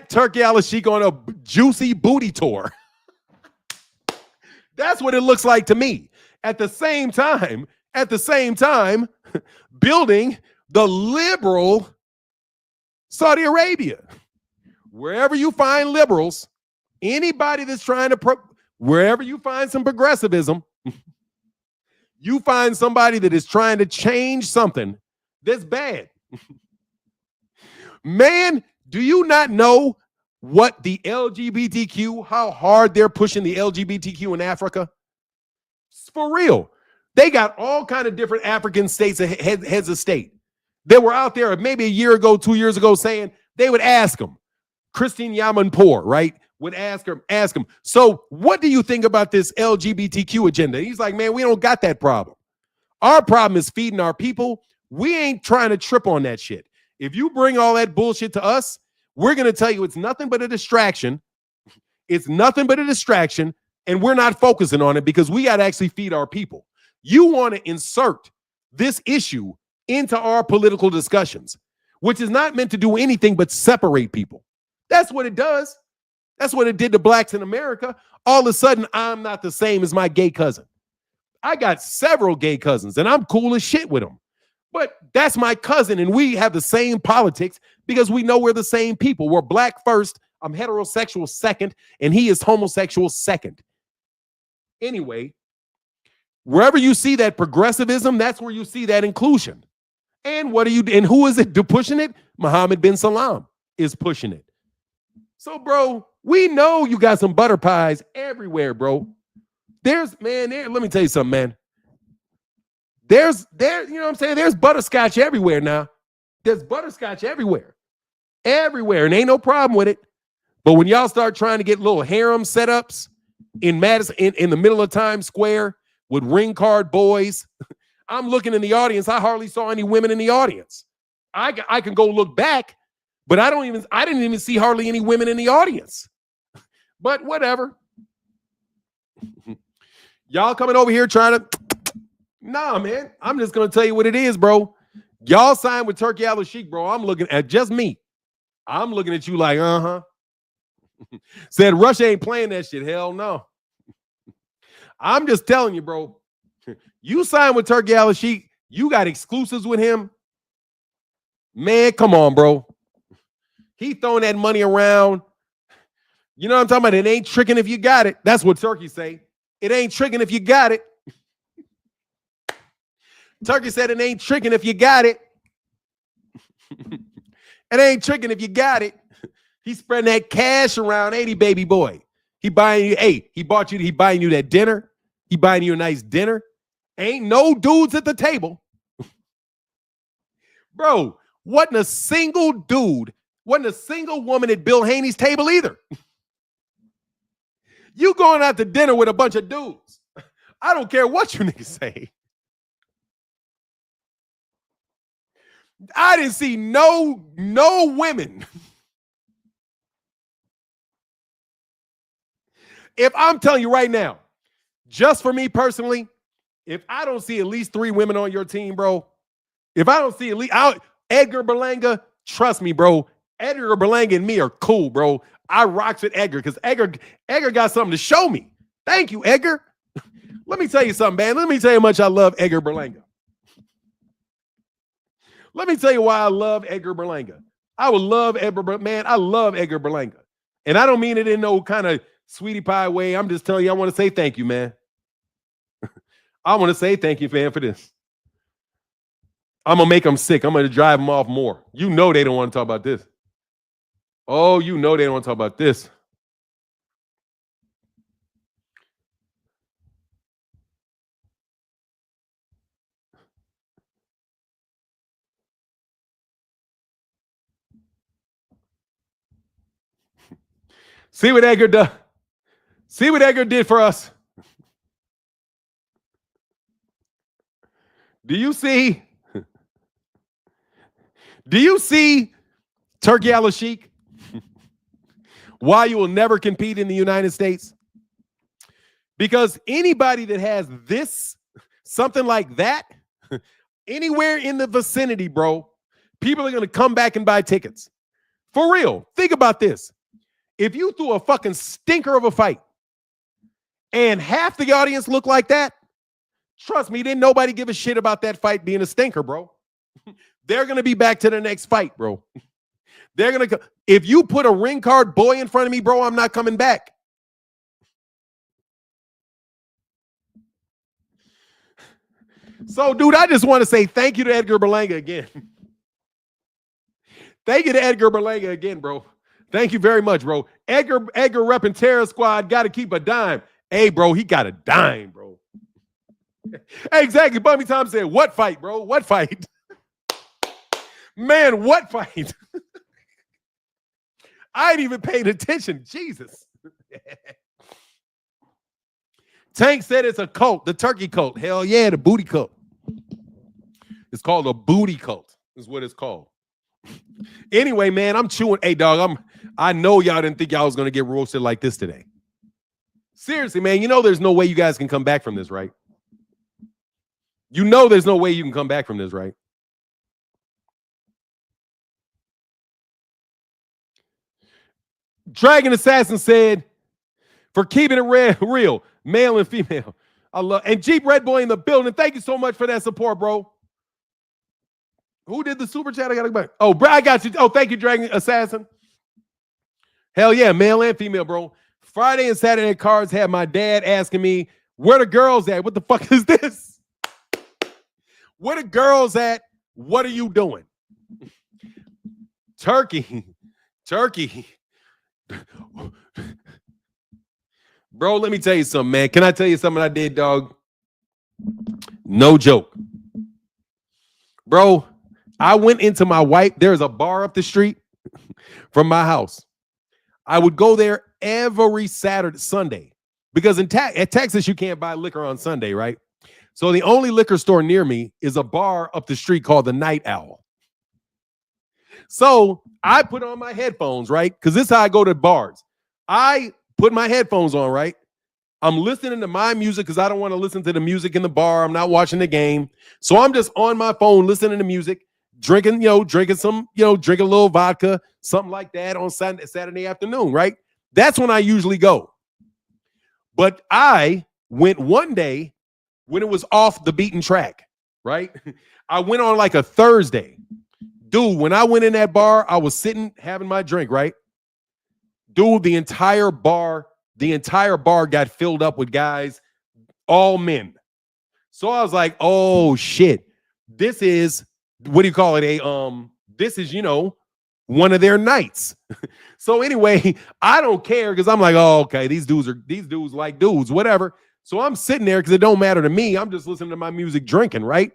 Turkey al-Sheikh on a juicy booty tour. That's what it looks like to me. At the same time, building the liberal Saudi Arabia. Wherever you find liberals, anybody that's trying to, wherever you find some progressivism, you find somebody that is trying to change something that's bad. Man, do you not know what the LGBTQ, how hard they're pushing the LGBTQ in Africa? It's for real. They got all kind of different African states, heads of state. They were out there maybe a year ago, 2 years ago, saying they would ask them. Christine Yamanpour, right, would ask him, so what do you think about this LGBTQ agenda? He's like, man, we don't got that problem. Our problem is feeding our people. We ain't trying to trip on that shit. If you bring all that bullshit to us, we're going to tell you it's nothing but a distraction. It's nothing but a distraction, and we're not focusing on it because we got to actually feed our people. You want to insert this issue into our political discussions, which is not meant to do anything but separate people. That's what it does. That's what it did to blacks in America. All of a sudden, I'm not the same as my gay cousin. I got several gay cousins, and I'm cool as shit with them. But that's my cousin, and we have the same politics because we know we're the same people. We're black first, I'm heterosexual second, and he is homosexual second. Anyway, wherever you see that progressivism, that's where you see that inclusion. And who is it pushing it? Mohammed bin Salman is pushing it. So, bro, we know you got some butter pies everywhere, bro. Let me tell you something, man. You know what I'm saying? There's butterscotch everywhere now. There's butterscotch everywhere. Everywhere, and ain't no problem with it. But when y'all start trying to get little harem setups in Madison, in the middle of Times Square with ring card boys, I'm looking in the audience. I hardly saw any women in the audience. I can go look back, but I didn't even see hardly any women in the audience. But whatever. Y'all coming over here trying to, nah, man. I'm just gonna tell you what it is, bro. Y'all signed with Turkey al-Sheikh, bro. I'm looking at just me. I'm looking at you like, Said Russia ain't playing that shit. Hell no. I'm just telling you, bro. You signed with Turkey al-Sheikh. You got exclusives with him. Man, come on, bro. He throwing that money around. You know what I'm talking about? It ain't tricking if you got it. That's what Turkey say. It ain't tricking if you got it. Turkey said it ain't tricking if you got it. It ain't tricking if you got it. He's spreading that cash around, ain't he, baby boy? He buying you, he buying you that dinner. He buying you a nice dinner. Ain't no dudes at the table. Bro, wasn't a single dude, wasn't a single woman at Bill Haney's table either. You going out to dinner with a bunch of dudes. I don't care what you niggas say. I didn't see no women. If I'm telling you right now, just for me personally, if I don't see at least 3 women on your team, bro, if I don't see at least Edgar Berlanga, trust me, bro. Edgar Berlanga and me are cool, bro. I rocks with Edgar because Edgar got something to show me. Thank you, Edgar. Let me tell you something, man. Let me tell you how much I love Edgar Berlanga. Let me tell you why I love Edgar Berlanga. I would love Edgar, man. I love Edgar Berlanga. And I don't mean it in no kind of sweetie pie way. I'm just telling you, I want to say thank you, man. I want to say thank you, man, for this. I'm going to make them sick. I'm going to drive them off more. You know they don't want to talk about this. Oh, you know they don't want to talk about this. See what Edgar does. See what Edgar did for us. Do you see? Do you see Turkey Al-Sheikh? Why you will never compete in the United States? Because anybody that has this, something like that, anywhere in the vicinity, bro, people are going to come back and buy tickets. For real. Think about this. If you threw a fucking stinker of a fight and half the audience looked like that, trust me, didn't nobody give a shit about that fight being a stinker, bro. They're going to be back to the next fight, bro. They're going to, if you put a ring card boy in front of me, bro, I'm not coming back. So, dude, I just want to say thank you to Edgar Berlanga again. Thank you to Edgar Berlanga again, bro. Thank you very much, bro. Edgar repping Terror Squad, got to keep a dime. Hey, bro, he got a dime, bro. Exactly. Bummy Tom said, what fight, bro? What fight? Man, what fight? I ain't even paying attention. Jesus. Tank said it's a cult, the turkey cult. Hell yeah, the booty cult. It's called a booty cult, is what it's called. Anyway, man, I'm chewing. Hey, dog, I know y'all didn't think y'all was going to get roasted like this today. Seriously, man, you know there's no way you guys can come back from this, right? You know there's no way you can come back from this, right? Dragon Assassin said, for keeping it real, male and female. I love, and Jeep Red Boy in the building. Thank you so much for that support, bro. Who did the super chat? I got to go back. Oh, bro, I got you. Oh, thank you, Dragon Assassin. Hell yeah, male and female, bro. Friday and Saturday cards had my dad asking me, where the girls at? What the fuck is this? Where the girls at? What are you doing? Turkey. Bro, let me tell you something, man. Can I tell you something I did, dog? No joke. Bro, I went into my wife. There's a bar up the street from my house. I would go there every Sunday because at Texas, you can't buy liquor on Sunday, right? So the only liquor store near me is a bar up the street called the Night Owl. So I put on my headphones, right? Because this is how I go to bars. I put my headphones on, right? I'm listening to my music because I don't want to listen to the music in the bar. I'm not watching the game. So I'm just on my phone listening to music, drinking a little vodka, something like that on Saturday afternoon, right? That's when I usually go. But I went one day when it was off the beaten track, right? I went on like a Thursday. Dude, when I went in that bar, I was sitting having my drink, right? Dude, the entire bar got filled up with guys, all men. So I was like, oh shit. This is, what do you call it? This is, one of their nights. So anyway, I don't care because I'm like, oh, okay, these dudes like dudes, whatever. So I'm sitting there because it don't matter to me. I'm just listening to my music, drinking, right?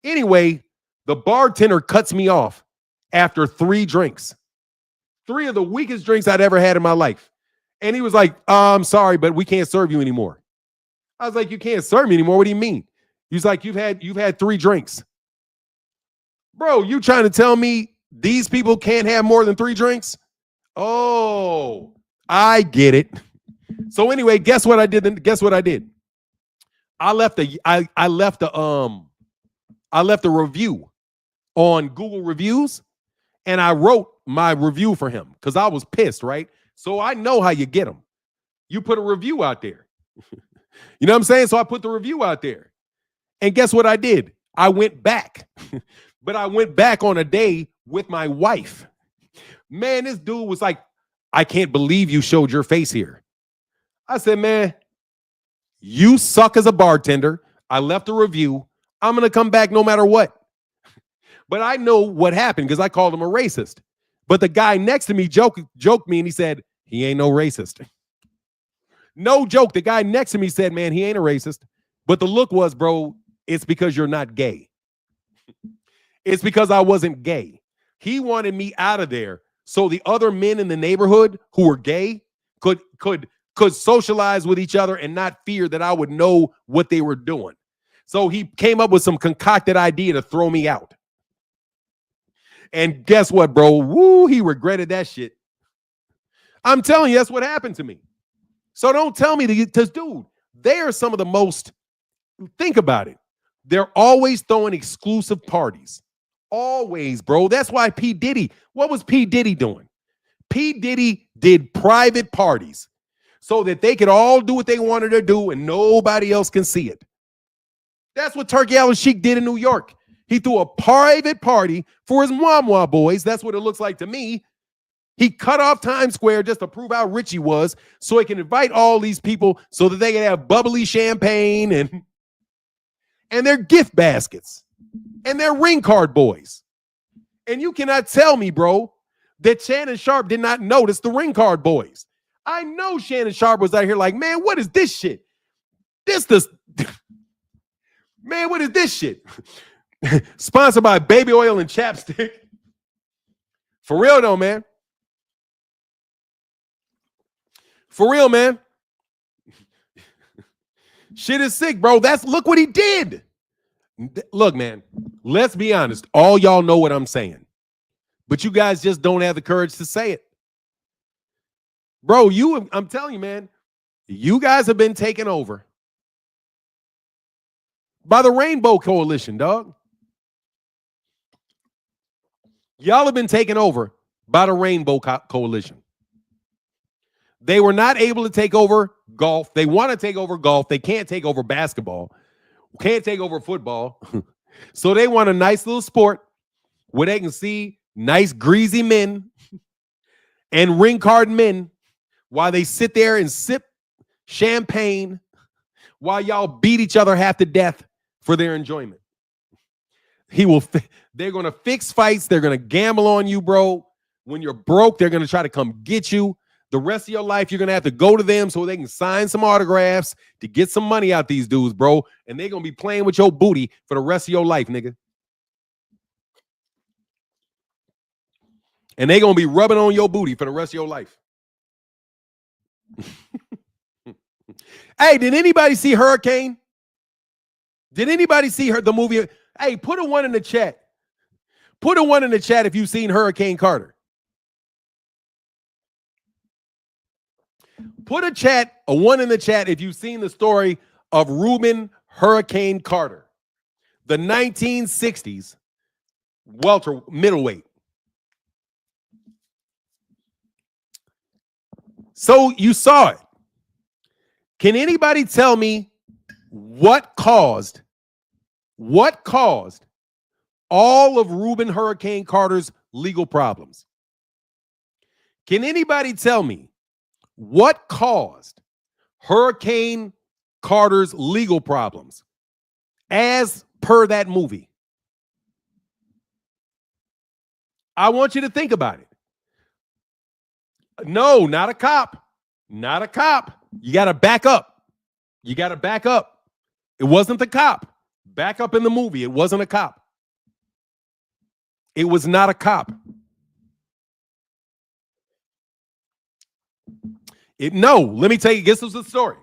Anyway, The bartender cuts me off after 3 drinks. 3 of the weakest drinks I'd ever had in my life. And he was like, I'm sorry, but we can't serve you anymore. I was like, you can't serve me anymore? What do you mean? He's like, you've had 3 drinks. Bro, you trying to tell me these people can't have more than 3 drinks? Oh, I get it. So anyway, guess what I did? Guess what I did? I left a review on Google Reviews, and I wrote my review for him because I was pissed, right? So I know how you get them. You put a review out there. You know what I'm saying? So I put the review out there. And guess what I did? I went back. But I went back on a day with my wife. Man, this dude was like, I can't believe you showed your face here. I said, man, you suck as a bartender. I left a review. I'm going to come back no matter what. But I know what happened because I called him a racist. But the guy next to me joked me and he said, he ain't no racist. No joke. The guy next to me said, man, he ain't a racist. But the look was, bro, it's because you're not gay. It's because I wasn't gay. He wanted me out of there so the other men in the neighborhood who were gay could socialize with each other and not fear that I would know what they were doing. So he came up with some concocted idea to throw me out. And guess what, bro? Woo, he regretted that shit. I'm telling you, that's what happened to me. So don't tell me because, dude, they are some of the most, think about it. They're always throwing exclusive parties. Always, bro. That's why P. Diddy, what was P. Diddy doing? P. Diddy did private parties so that they could all do what they wanted to do and nobody else can see it. That's what Turkey Al Sheik did in New York. He threw a private party for his Mwah boys. That's what it looks like to me. He cut off Times Square just to prove how rich he was so he can invite all these people so that they can have bubbly champagne and their gift baskets and their ring card boys. And you cannot tell me, bro, that Shannon Sharp did not notice the ring card boys. I know Shannon Sharp was out here like, man, what is this shit? Man, what is this shit? Sponsored by baby oil and chapstick. For real though, man. For real, man. Shit is sick, bro. Look what he did. Look, man, let's be honest. All y'all know what I'm saying. But you guys just don't have the courage to say it. Bro, I'm telling you, man, you guys have been taken over by the Rainbow Coalition, dog. Y'all have been taken over by the Rainbow Coalition. They were not able to take over golf. They want to take over golf. They can't take over basketball. Can't take over football. So they want a nice little sport where they can see nice greasy men and ring card men while they sit there and sip champagne while y'all beat each other half to death for their enjoyment. They're going to fix fights. They're going to gamble on you, bro. When you're broke, they're going to try to come get you. The rest of your life, you're going to have to go to them so they can sign some autographs to get some money out these dudes, bro. And they're going to be playing with your booty for the rest of your life, nigga. And they're going to be rubbing on your booty for the rest of your life. Hey, did anybody see Hurricane? Did anybody see the movie? Hey, put a 1 in the chat. Put a 1 in the chat if you've seen Hurricane Carter. Put a 1 in the chat if you've seen the story of Reuben Hurricane Carter, the 1960s middleweight. So you saw it. Can anybody tell me what caused all of Reuben Hurricane Carter's legal problems? Can anybody tell me what caused Hurricane Carter's legal problems as per that movie? I want you to think about it. No, not a cop. Not a cop. You got to back up. You got to back up. It wasn't the cop. Back up in the movie. It wasn't a cop. It was not a cop. No, let me tell you, this was the story.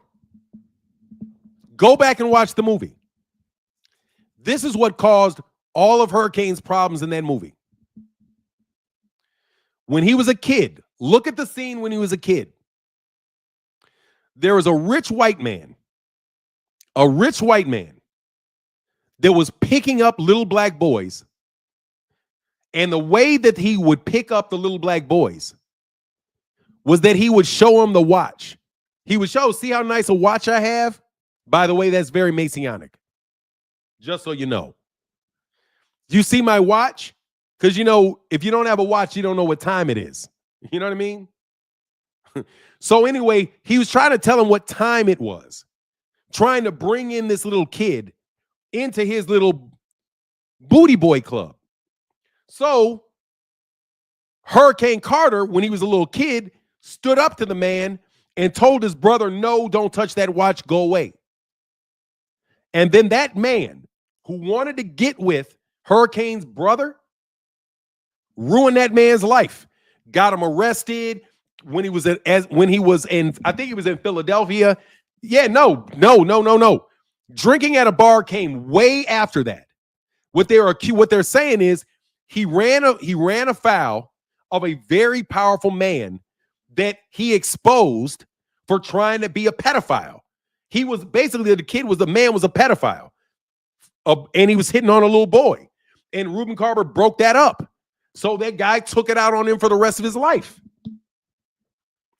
Go back and watch the movie. This is what caused all of Hurricane's problems in that movie. When he was a kid, look at the scene when he was a kid. There was a rich white man that was picking up little black boys. And the way that he would pick up the little black boys was that he would show them the watch. He would show, see how nice a watch I have? By the way, that's very Masonic. Just so you know. Do you see my watch? Because, you know, if you don't have a watch, you don't know what time it is. You know what I mean? So anyway, he was trying to tell him what time it was. Trying to bring in this little kid into his little booty boy club. So Hurricane Carter, when he was a little kid, stood up to the man and told his brother, no, don't touch that watch, go away. And then that man who wanted to get with Hurricane's brother ruined that man's life. Got him arrested when he was in, I think he was in Philadelphia. Yeah, no. Drinking at a bar came way after that. What they're saying is he ran afoul of a very powerful man that he exposed for trying to be a pedophile. He was basically, the man was a pedophile. And he was hitting on a little boy. And Reuben Carter broke that up. So that guy took it out on him for the rest of his life.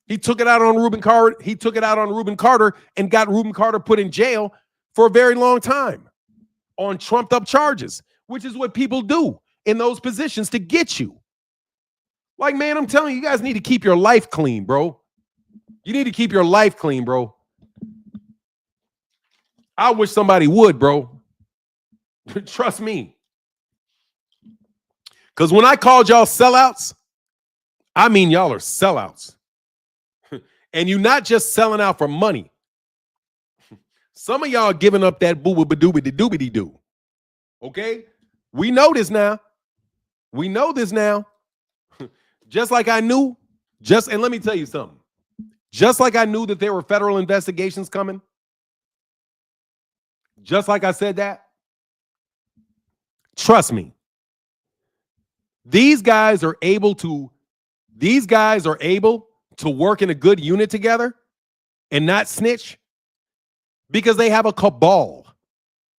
He took it out on Reuben Carter. He took it out on Reuben Carter and got Reuben Carter put in jail for a very long time on trumped up charges, which is what people do in those positions to get you. Like, man, I'm telling you, you guys need to keep your life clean, bro. You need to keep your life clean, bro. I wish somebody would, bro. Trust me. Because when I called y'all sellouts, I mean y'all are sellouts. And you're not just selling out for money. Some of y'all are giving up that boo-boo-ba-doobity-doobity-doo. Okay? We know this now. We know this now. Just like I knew, and let me tell you something. Just like I knew that there were federal investigations coming, just like I said that, trust me, these guys are able to work in a good unit together and not snitch because they have a cabal.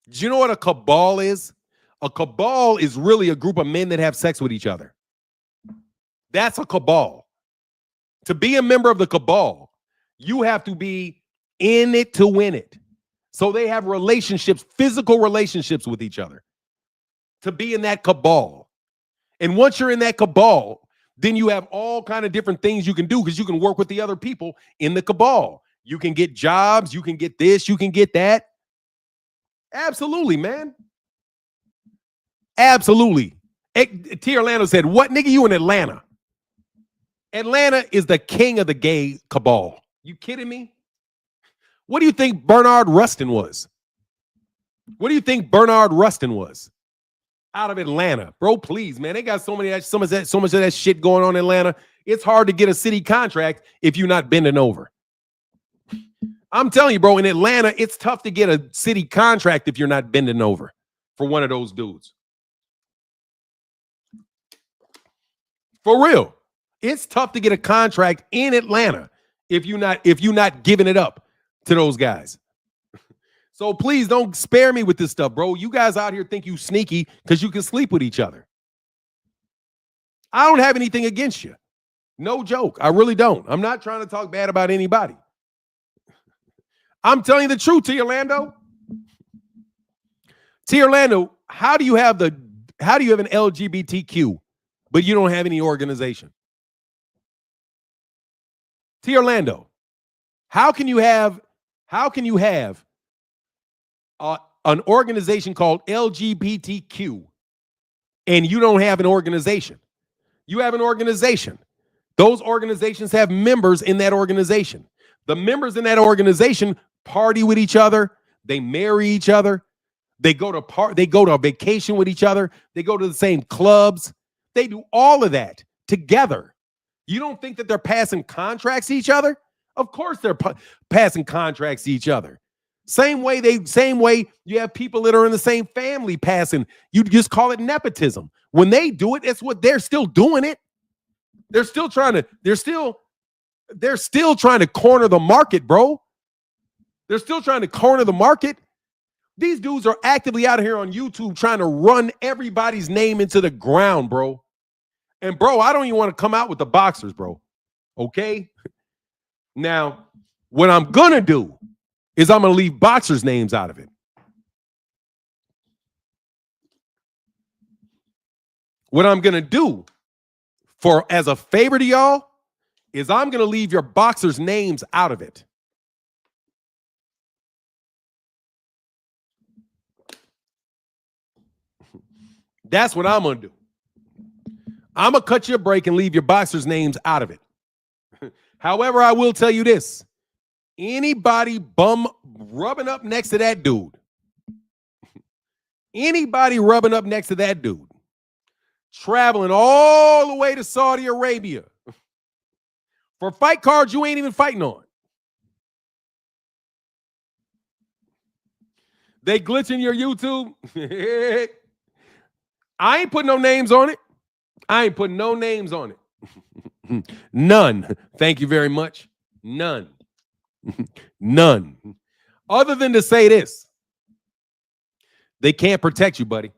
Do you know what a cabal is? A cabal is really a group of men that have sex with each other. That's a cabal. To be a member of the cabal, you have to be in it to win it. So they have relationships, physical relationships with each other to be in that cabal. And once you're in that cabal, then you have all kind of different things you can do because you can work with the other people in the cabal. You can get jobs, you can get this, you can get that. Absolutely, man. Absolutely. T. Orlando said, what, nigga, you in Atlanta? Atlanta is the king of the gay cabal. You kidding me? What do you think Bernard Rustin was? What do you think Bernard Rustin was? Out of Atlanta. Bro, please, man. They got so much of that shit going on in Atlanta. It's hard to get a city contract if you're not bending over. I'm telling you, bro, in Atlanta, it's tough to get a city contract if you're not bending over for one of those dudes. For real. It's tough to get a contract in Atlanta if you're not giving it up to those guys. So please don't spare me with this stuff, bro. You guys out here think you sneaky because you can sleep with each other. I don't have anything against you. No joke. I really don't. I'm not trying to talk bad about anybody. I'm telling you the truth, T. Orlando. T. Orlando, how do you have an LGBTQ, but you don't have any organization? T. Orlando, how can you have an organization called LGBTQ and you don't have an organization? You have an organization. Those organizations have members in that organization. The members in that organization party with each other. They marry each other. They go to vacation with each other. They go to the same clubs. They do all of that together. You don't think that they're passing contracts to each other? Of course they're passing contracts to each other. Same way you have people that are in the same family passing. You just call it nepotism. When they do it, it's what they're still doing it. They're still trying to corner the market, bro. They're still trying to corner the market. These dudes are actively out here on YouTube trying to run everybody's name into the ground, bro. And bro, I don't even want to come out with the boxers, bro. Okay? Now, what I'm gonna do is I'm gonna leave boxers' names out of it. What I'm gonna do as a favor to y'all is I'm gonna leave your boxers' names out of it. That's what I'm gonna do. I'm gonna cut you a break and leave your boxers' names out of it. However, I will tell you this. Anybody bum rubbing up next to that dude, traveling all the way to Saudi Arabia for fight cards you ain't even fighting on. They glitching your YouTube. I ain't putting no names on it. None. Thank you very much. None. None. Other than to say this. They can't protect you, buddy.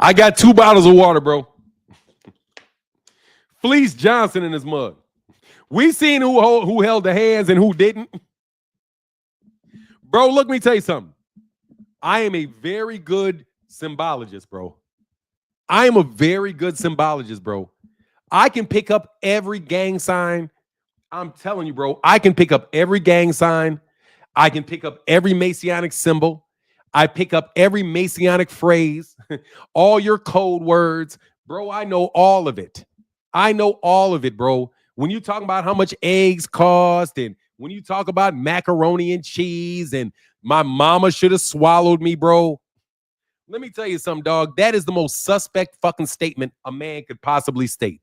I got 2 bottles of water, bro. Fleece Johnson in his mug. We seen who held the hands and who didn't. Bro, look, let me tell you something. I am a very good symbologist, bro. I can pick up every gang sign. I'm telling you, bro. I can pick up every gang sign. I can pick up every Masonic symbol. I pick up every Masonic phrase. All your code words. Bro, I know all of it. Bro. When you talk about how much eggs cost and when you talk about macaroni and cheese and my mama should have swallowed me, bro. Let me tell you something, dog. That is the most suspect fucking statement a man could possibly state.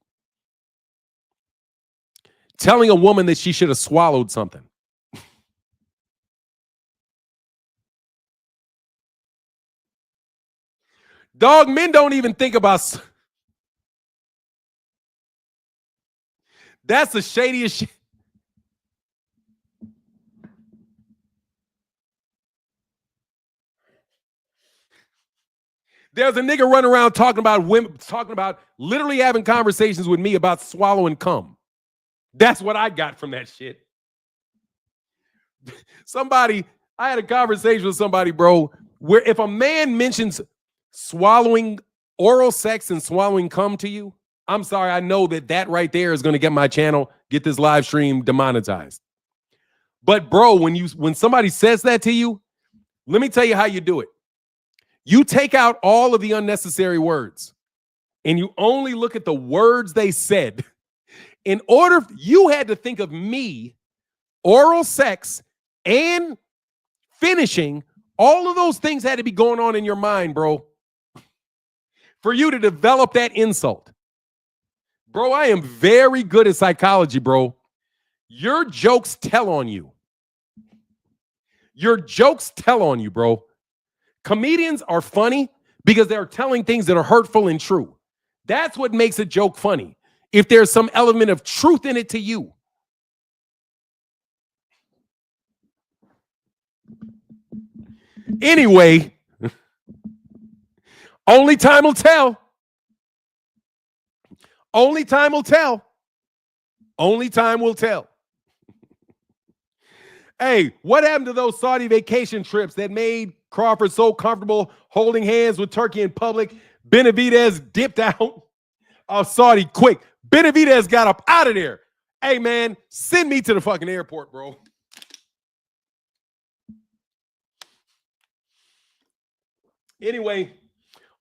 Telling a woman that she should have swallowed something. Dog, men don't even think about... That's the shadiest shit. There's a nigga running around talking about women, literally having conversations with me about swallowing cum. That's what I got from that shit. I had a conversation with somebody, bro, where if a man mentions swallowing oral sex and swallowing cum to you, I'm sorry, I know that right there is going to get my channel, get this live stream demonetized. But bro, when somebody says that to you, let me tell you how you do it. You take out all of the unnecessary words and you only look at the words they said. You had to think of me, oral sex, and finishing. All of those things had to be going on in your mind, bro, for you to develop that insult. Bro, I am very good at psychology, bro. Your jokes tell on you. Bro. Comedians are funny because they're telling things that are hurtful and true. That's what makes a joke funny. If there's some element of truth in it to you. Anyway, only time will tell. Only time will tell. Hey, what happened to those Saudi vacation trips that made Crawford so comfortable holding hands with Turkey in public? Benavidez dipped out of Saudi quick. Benavidez got up out of there. Hey, man, send me to the fucking airport, bro. Anyway,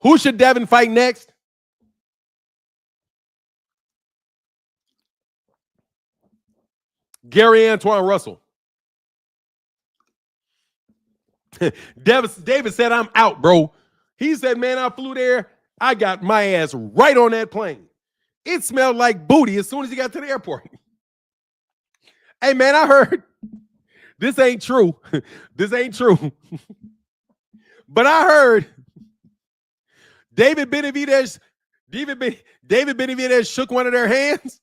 who should Devin fight next? Gary Antoine Russell. David said, I'm out, bro. He said, man, I flew there. I got my ass right on that plane. It smelled like booty as soon as he got to the airport. Hey, man, I heard this ain't true. This ain't true. But I heard David Benavidez shook one of their hands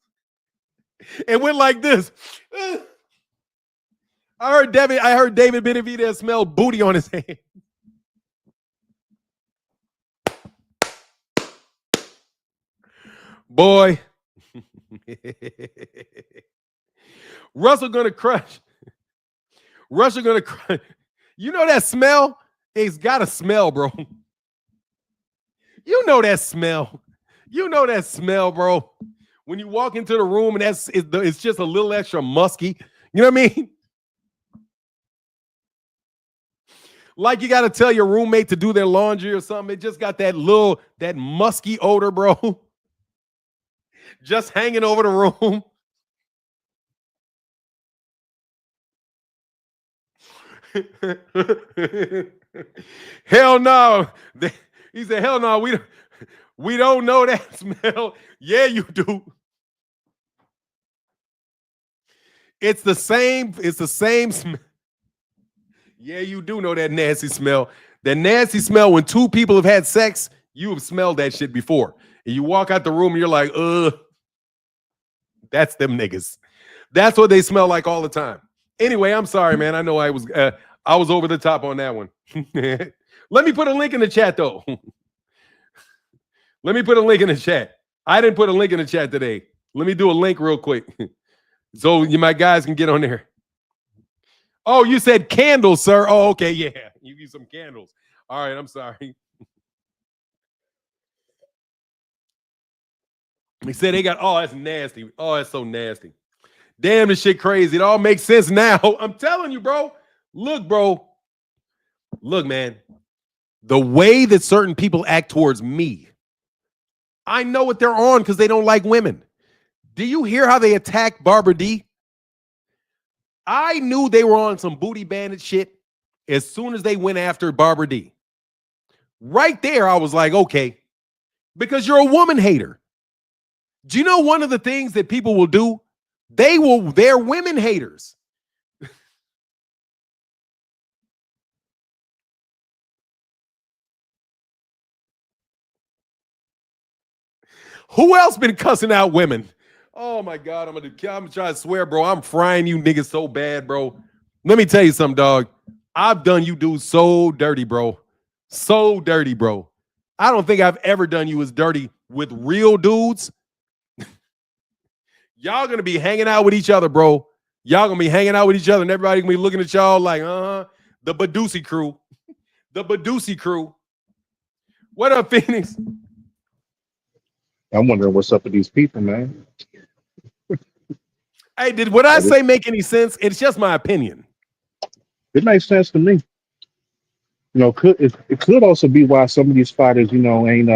and went like this. I heard David Benavidez smell booty on his hand. Boy. Russell gonna crush. You know that smell? It's got a smell, bro. You know that smell. Bro. When you walk into the room and it's just a little extra musky. You know what I mean? Like you got to tell your roommate to do their laundry or something. It just got that musky odor, bro. Just hanging over the room. Hell no. He said, hell no, we don't know that smell. Yeah, you do. It's the same smell. Yeah, you do know that nasty smell. That nasty smell when two people have had sex, you have smelled that shit before. And you walk out the room and you're like, that's them niggas. That's what they smell like all the time. Anyway, I'm sorry, man. I know I was over the top on that one. Let me put a link in the chat, though. Let me put a link in the chat. I didn't put a link in the chat today. Let me do a link real quick. So my guys can get on there. Oh, you said candles, sir. Oh, okay, yeah. You need some candles. All right, I'm sorry. He said they got, oh, that's nasty. Oh, that's so nasty. Damn, this shit crazy. It all makes sense now. I'm telling you, bro. Look, bro. Look, man. The way that certain people act towards me, I know what they're on because they don't like women. Do you hear how they attack Barbara D? I knew they were on some booty bandit shit as soon as they went after Barbara D. Right there, I was like, okay, because you're a woman hater. Do you know one of the things that people will do? They're women haters. Who else been cussing out women? Oh my God, I'm trying to swear, bro. I'm frying you niggas so bad, bro. Let me tell you something, dog. I've done you dudes so dirty, bro. So dirty, bro. I don't think I've ever done you as dirty with real dudes. Y'all gonna be hanging out with each other, bro. Y'all gonna be hanging out with each other, and everybody gonna be looking at y'all like, the Badusi crew. The Badusi crew. What up, Phoenix? I'm wondering what's up with these people, man. Hey, did what I say make any sense? It's just my opinion. It makes sense to me. You know, it could also be why some of these fighters, you know, ain't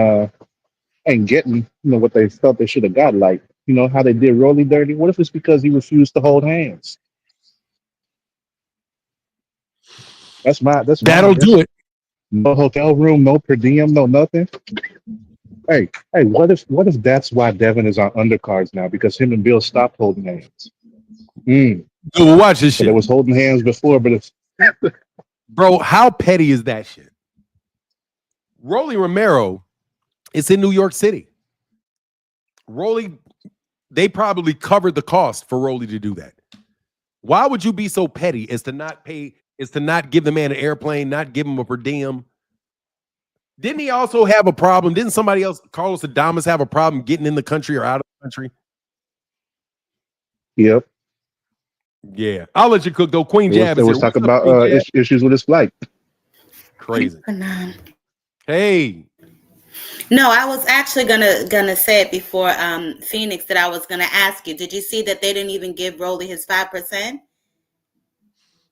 getting, you know, what they felt they should have got. Like, you know, how they did Rolly dirty. What if it's because he refused to hold hands? That'll do it. No hotel room, no per diem, no nothing. Hey, what if that's why Devin is on undercards now? Because him and Bill stopped holding hands. Well, watch this shit. They was holding hands before, but it's bro, how petty is that shit? Rolly Romero is in New York City. Rolly, they probably covered the cost for Rolly to do that. Why would you be so petty as to not give the man an airplane, not give him a per diem? Didn't he also have a problem? Didn't somebody else, Carlos Adames, have a problem getting in the country or out of the country? Yep. Yeah. I'll let you cook, though. Queen Jab is here. Let's talk about issues with his flight. Crazy. Hey. No, I was actually gonna say it before Phoenix that I was gonna ask you. Did you see that they didn't even give Rolly his 5%?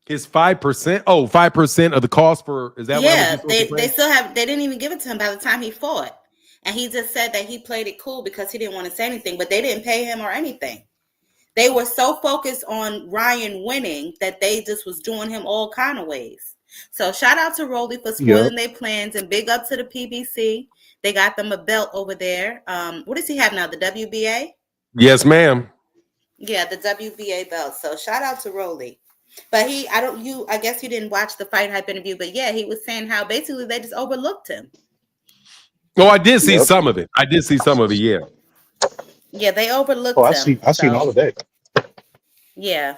His 5%? Oh, 5% of the cost for, is that they didn't even give it to him by the time he fought. And he just said that he played it cool because he didn't want to say anything, but they didn't pay him or anything. They were so focused on Ryan winning that they just was doing him all kind of ways. So shout out to Rolly for spoiling their plans, and big up to the PBC. They got them a belt over there. What does he have now? The WBA? Yes, ma'am. Yeah, the WBA belt. So shout out to Rolly. But I guess you didn't watch the Fight Hype interview, but yeah, he was saying how basically they just overlooked him. Oh, I did see some of it. Yeah. Yeah, they overlooked him. I seen all of that. Yeah.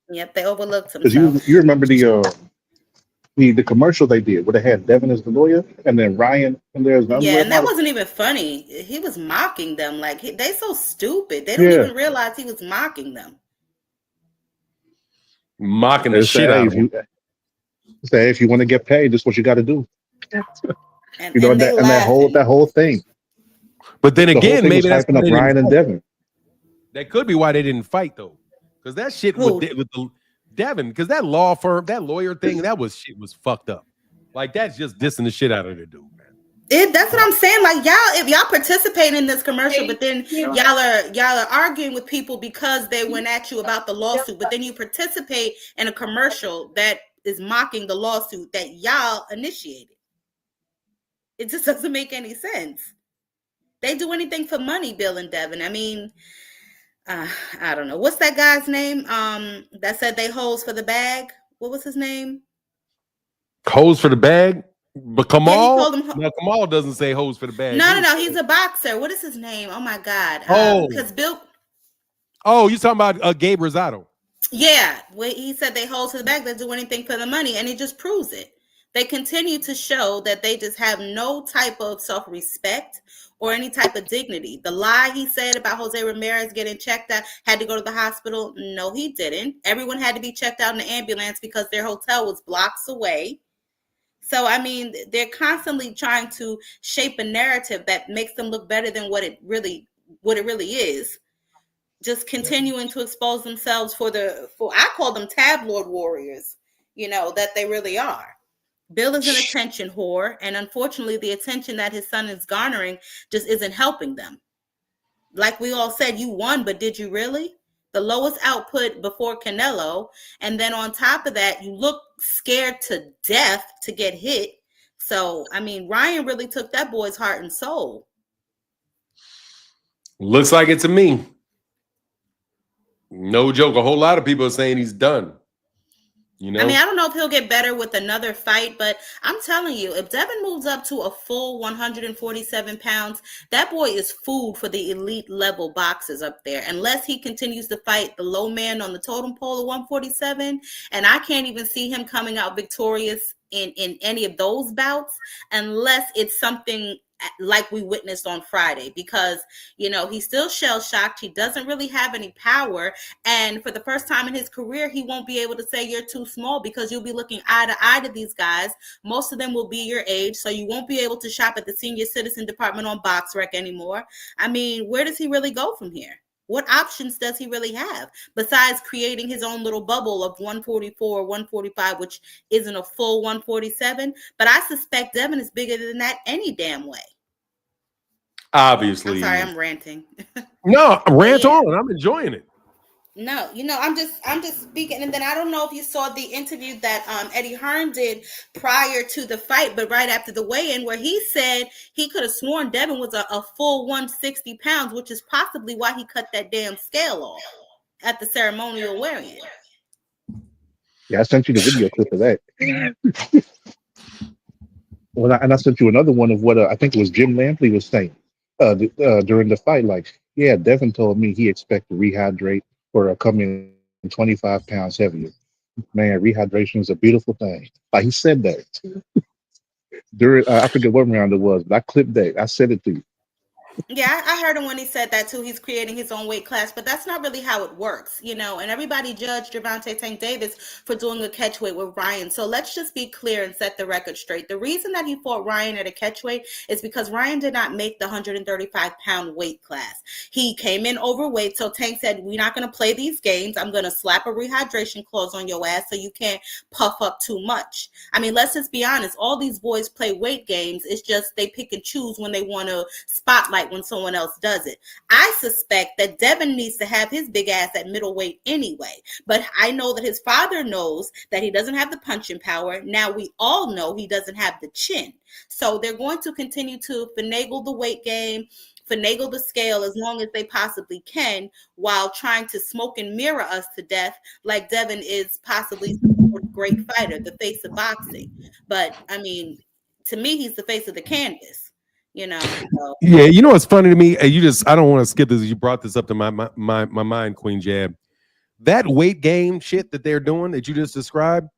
Yep, they overlooked him. Because you remember the commercial they did where they had Devin as the lawyer and then Ryan and there's another yeah, lawyer. and that wasn't even funny. He was mocking them. Like they so stupid. They don't even realize he was mocking them. Mocking the shit out of him. Say if you want to get paid, this is what you got to do. And, you know, and that whole thing. But then again, maybe that's hyping up Ryan and Devin. That could be why they didn't fight though, because that shit with the Devin, because that law firm, that lawyer thing, was fucked up. Like that's just dissing the shit out of the dude, man. That's what I'm saying. Like if y'all participate in this commercial, but then y'all are arguing with people because they went at you about the lawsuit, but then you participate in a commercial that is mocking the lawsuit that y'all initiated. It just doesn't make any sense. They do anything for money, Bill and Devin. I mean, I don't know. What's that guy's name? That said they hoes for the bag. What was his name? Hoes for the bag? But Kamal? Yeah, no, Kamal doesn't say hoes for the bag. No. He's a boxer. What is his name? Oh my God. Because Bill. Oh, you talking about Gabe Rosado? Yeah. Well, he said they hoes for the bag. They do anything for the money, and he just proves it. They continue to show that they just have no type of self-respect or any type of dignity. The lie he said about Jose Ramirez getting checked out, had to go to the hospital. No, he didn't. Everyone had to be checked out in the ambulance because their hotel was blocks away. So, I mean, they're constantly trying to shape a narrative that makes them look better than what it really is. Just continuing to expose themselves for I call them tabloid warriors, that they really are. Bill is an attention whore, and unfortunately, the attention that his son is garnering just isn't helping them. Like we all said, you won, but did you really? The lowest output before Canelo, and then on top of that, you look scared to death to get hit. So, I mean, Ryan really took that boy's heart and soul. Looks like it to me. No joke. A whole lot of people are saying he's done. I mean, I don't know if he'll get better with another fight, but I'm telling you, if Devin moves up to a full 147 pounds, that boy is food for the elite level boxers up there. Unless he continues to fight the low man on the totem pole of 147, and I can't even see him coming out victorious in any of those bouts unless it's something like we witnessed on Friday, because he's still shell-shocked. He doesn't really have any power, and for the first time in his career, he won't be able to say you're too small, because you'll be looking eye to eye to these guys. Most of them will be your age, so you won't be able to shop at the senior citizen department on BoxRec anymore. I mean, where does he really go from here? What options does he really have besides creating his own little bubble of 144, 145, which isn't a full 147? But I suspect Devin is bigger than that any damn way. Obviously. I'm sorry, I'm ranting. No, rant on. I'm enjoying it. No, I'm just speaking. And then I don't know if you saw the interview that Eddie Hearn did prior to the fight, but right after the weigh-in, where he said he could have sworn Devin was a full 160 pounds, which is possibly why he cut that damn scale off at the ceremonial weigh-in. Yeah, I sent you the video clip of that. And I sent you another one of what I think it was Jim Lampley was saying during the fight. Like, yeah, Devin told me he expected to rehydrate or come in 25 pounds heavier. Man, rehydration is a beautiful thing. Like he said that during I forget what round it was, but I clipped that. I said it to you. Yeah, I heard him when he said that too. He's creating his own weight class, but that's not really how it works, And everybody judged Gervonta Tank Davis for doing a catchweight with Ryan. So let's just be clear and set the record straight. The reason that he fought Ryan at a catchweight is because Ryan did not make the 135-pound weight class. He came in overweight, so Tank said, "We're not going to play these games. I'm going to slap a rehydration clause on your ass so you can't puff up too much." I mean, let's just be honest. All these boys play weight games. It's just they pick and choose when they want to spotlight spotlight when someone else does it. I suspect that Devin needs to have his big ass at middleweight anyway. But I know that his father knows that he doesn't have the punching power. Now we all know he doesn't have the chin. So they're going to continue to finagle the weight game, finagle the scale as long as they possibly can, while trying to smoke and mirror us to death like Devin is possibly a great fighter, the face of boxing. But I mean, to me, he's the face of the canvas, you know. So. Yeah, you know what's funny to me? I don't want to skip this. You brought this up to my mind, Queen Jab. That weight game shit that they're doing that you just described,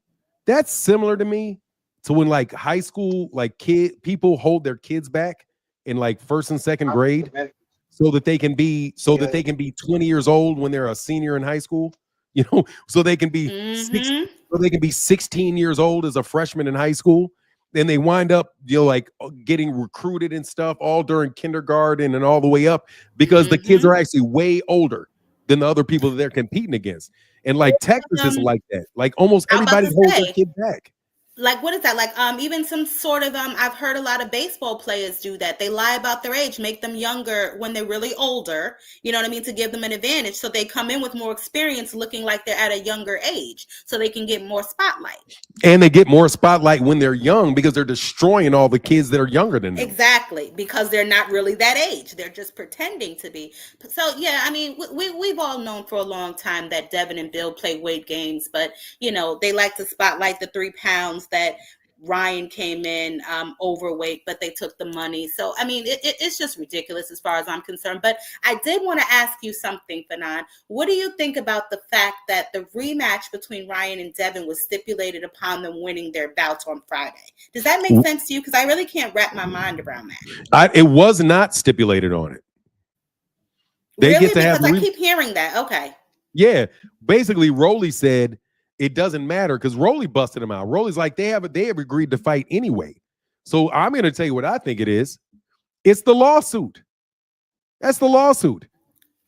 that's similar to me to when like high school, like people hold their kids back in like first and second grade so that they can be 20 years old when they're a senior in high school, you know, so they can be 16 years old as a freshman in high school. Then they wind up, you know, like getting recruited and stuff all during kindergarten and all the way up because the kids are actually way older than the other people that they're competing against. And like Texas is like that. Like almost everybody holds their kid back. Like, what is that? Like, even some sort of, I've heard a lot of baseball players do that. They lie about their age, make them younger when they're really older, you know what I mean, to give them an advantage. So they come in with more experience looking like they're at a younger age so they can get more spotlight. And they get more spotlight when they're young because they're destroying all the kids that are younger than them. Exactly, because they're not really that age. They're just pretending to be. So, yeah, I mean, we've all known for a long time that Devin and Bill play weight games, but, you know, they like to spotlight the 3 pounds that Ryan came in overweight, but they took the money. So, I mean, it's just ridiculous as far as I'm concerned. But I did want to ask you something, Fanon. What do you think about the fact that the rematch between Ryan and Devin was stipulated upon them winning their bouts on Friday? Does that make sense to you? Because I really can't wrap my mind around that. It was not stipulated on it. They really? Get to because I keep hearing that. Okay. Yeah. Basically, Rolly said it doesn't matter because Rolly busted him out. Rolly's like, they have agreed to fight anyway. So I'm going to tell you what I think it is. It's the lawsuit. That's the lawsuit.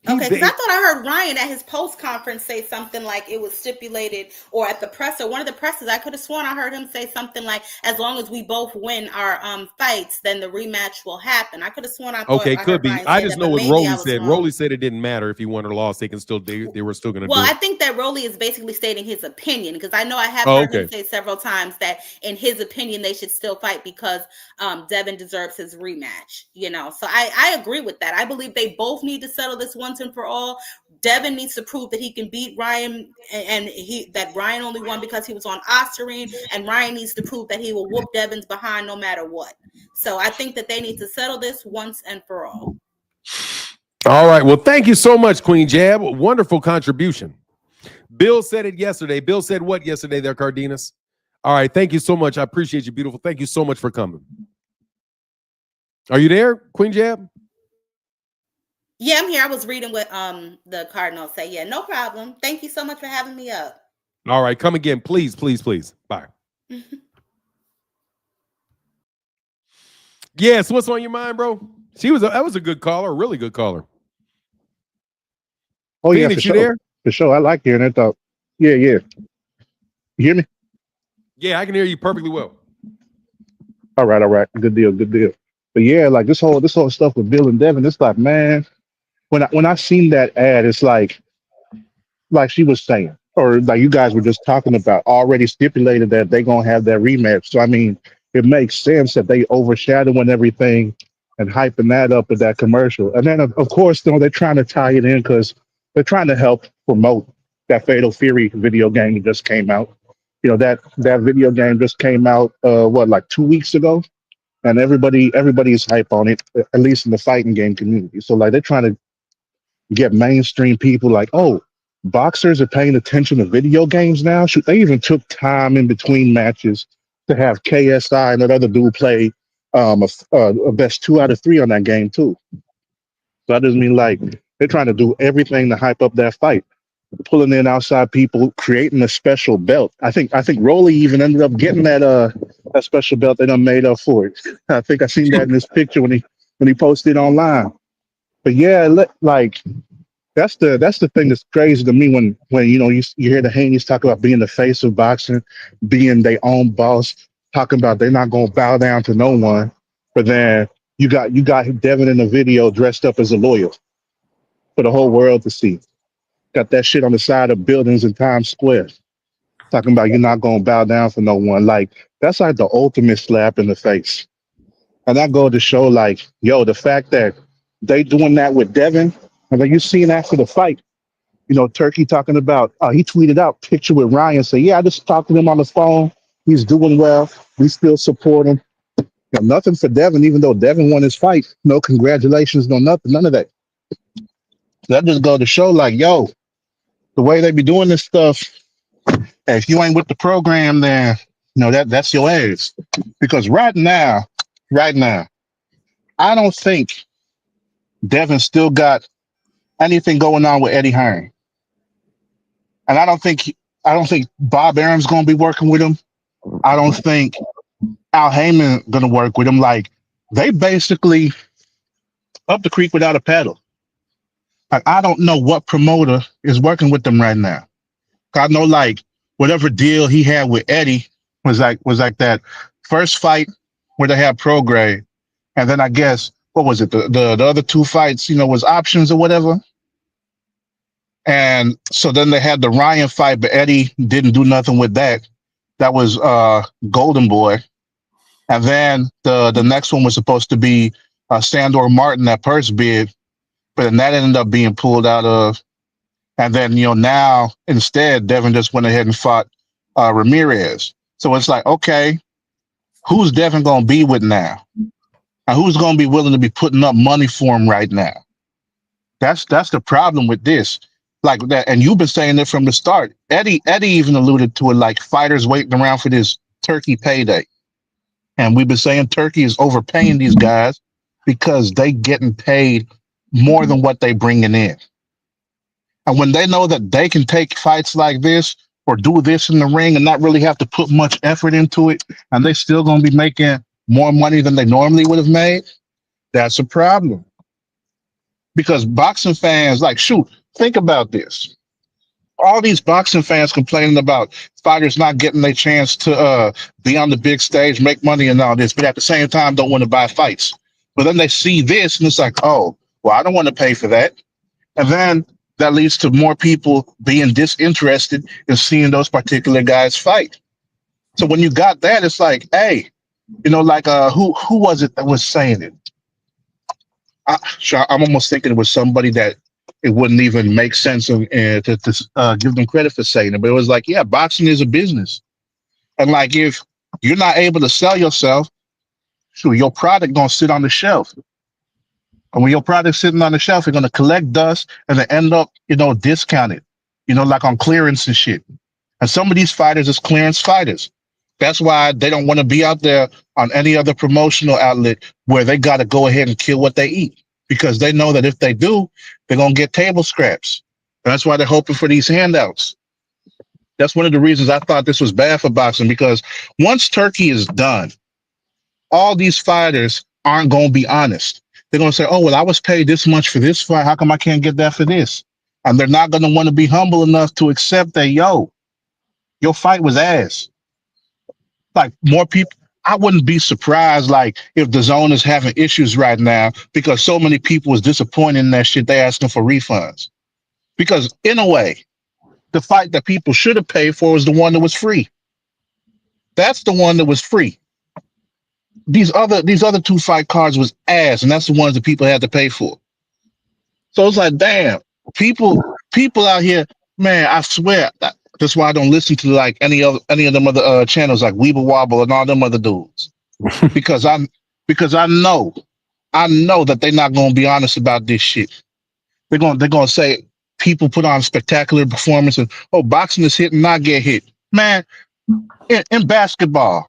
Okay, because I thought I heard Ryan at his post conference say something like it was stipulated, or at the presser, one of the pressers, I could have sworn I heard him say something like, as long as we both win our fights, then the rematch will happen. I could have sworn I thought okay, could be. I just know what Rolly said. Rolly said it didn't matter if he won or lost. They were still going to do it. Well, I think that Rolly is basically stating his opinion, because I know I have heard him say several times that in his opinion they should still fight because Devin deserves his rematch. You know, so I agree with that. I believe they both need to settle this once and for all. Devin needs to prove that he can beat Ryan, and that Ryan only won because he was on Ostarine, and Ryan needs to prove that he will whoop Devin's behind no matter what. So I think that they need to settle this once and for all. All right. Well, thank you so much, Queen Jab. Wonderful contribution. Bill said it yesterday. Bill said what yesterday there, Cardenas? All right. Thank you so much. I appreciate you, beautiful. Thank you so much for coming. Are you there, Queen Jab? Yeah, I'm here. I was reading what the Cardinals say. Yeah, no problem. Thank you so much for having me up. All right, come again, please, please, please. Bye. Yes, what's on your mind, bro? That was a good caller, a really good caller. Oh Phoenix, yeah, for sure. There? For sure. I like hearing it though. Yeah. You hear me? Yeah, I can hear you perfectly well. All right. Good deal. But yeah, like this whole stuff with Bill and Devin, it's like, man. When I seen that ad, it's like she was saying, or like you guys were just talking about, already stipulated that they're gonna have that rematch. So I mean, it makes sense that they overshadowing everything and hyping that up with that commercial. And then of course, they're trying to tie it in because they're trying to help promote that Fatal Fury video game that just came out. You know, that video game just came out like 2 weeks ago, and everybody's hype on it, at least in the fighting game community. So like they're trying to get mainstream people like, oh, boxers are paying attention to video games now. Shoot, they even took time in between matches to have KSI and that other dude play a best 2 out of 3 on that game too. So that doesn't mean like they're trying to do everything to hype up that fight, pulling in outside people, creating a special belt. I think Rolly even ended up getting that special belt they done made up for it. I think I seen that in this picture when he posted online. But yeah, like that's the thing that's crazy to me when you hear the Haneys talk about being the face of boxing, being their own boss, talking about they're not gonna bow down to no one. But then You got Devin in the video dressed up as a lawyer for the whole world to see. Got that shit on the side of buildings in Times Square, talking about you're not gonna bow down for no one. Like that's like the ultimate slap in the face. And that go to show like, yo, the fact that they doing that with Devin, and then you seen after the fight, Turkey talking about he tweeted out picture with Ryan, say, yeah, I just talked to him on the phone. He's doing well. We still support him. Nothing for Devin, even though Devin won his fight. No congratulations, no nothing, none of that. That just go to show like, yo, the way they be doing this stuff, if you ain't with the program, then that's your ass. Because right now, I don't think Devin still got anything going on with Eddie Hearn. And I don't think Bob Arum's gonna be working with him. I don't think Al Heyman gonna work with him. Like they basically up the creek without a paddle. Like I don't know what promoter is working with them right now. I know like whatever deal he had with Eddie was like that first fight where they had Prograde, and then I guess what was it the other two fights was options or whatever. And so then they had the Ryan fight, but Eddie didn't do nothing with that. That was Golden Boy. And then the next one was supposed to be Sandor Martin, that purse bid, but then that ended up being pulled out of. And then, now instead, Devin just went ahead and fought Ramirez. So it's like, okay, who's Devin going to be with now? And who's going to be willing to be putting up money for him right now? That's the problem with this. Like that, and you've been saying it from the start. Eddie even alluded to it, like fighters waiting around for this Turkey payday. And we've been saying Turkey is overpaying these guys because they getting paid more than what they bringing in. And when they know that they can take fights like this or do this in the ring and not really have to put much effort into it, and they still going to be making more money than they normally would have made, that's a problem. Because boxing fans, like, shoot, think about this. All these boxing fans complaining about fighters not getting their chance to be on the big stage, make money and all this, but at the same time don't want to buy fights. But then they see this and it's like, oh, well, I don't want to pay for that. And then that leads to more people being disinterested in seeing those particular guys fight. So when you got that, it's like, hey, like who was it that was saying it? I'm almost thinking it was somebody that it wouldn't even make sense to give them credit for saying it. But it was like, yeah, boxing is a business. And like, if you're not able to sell yourself, sure, your product going to sit on the shelf. And when your product's sitting on the shelf, you're going to collect dust and then end up, discounted, like on clearance and shit. And some of these fighters is clearance fighters. That's why they don't want to be out there on any other promotional outlet where they got to go ahead and kill what they eat, because they know that if they do, they're going to get table scraps. And that's why they're hoping for these handouts. That's one of the reasons I thought this was bad for boxing, because once Turkey is done, all these fighters aren't going to be honest. They're going to say, oh, well, I was paid this much for this fight. How come I can't get that for this? And they're not going to want to be humble enough to accept that, yo, your fight was ass. Like more people, I wouldn't be surprised like if the zone is having issues right now because so many people was disappointed in that shit. They asking for refunds because in a way, the fight that people should have paid for was the one that was free. That's the one that was free. These other two fight cards was ass, and that's the ones that people had to pay for. So it's like, damn, people out here, man. I swear. That's why I don't listen to like any of them other channels like Weeble Wobble and all them other dudes, because I know that they're not going to be honest about this shit. They're going to say people put on spectacular performance and boxing is hit and not get hit. Man, in basketball,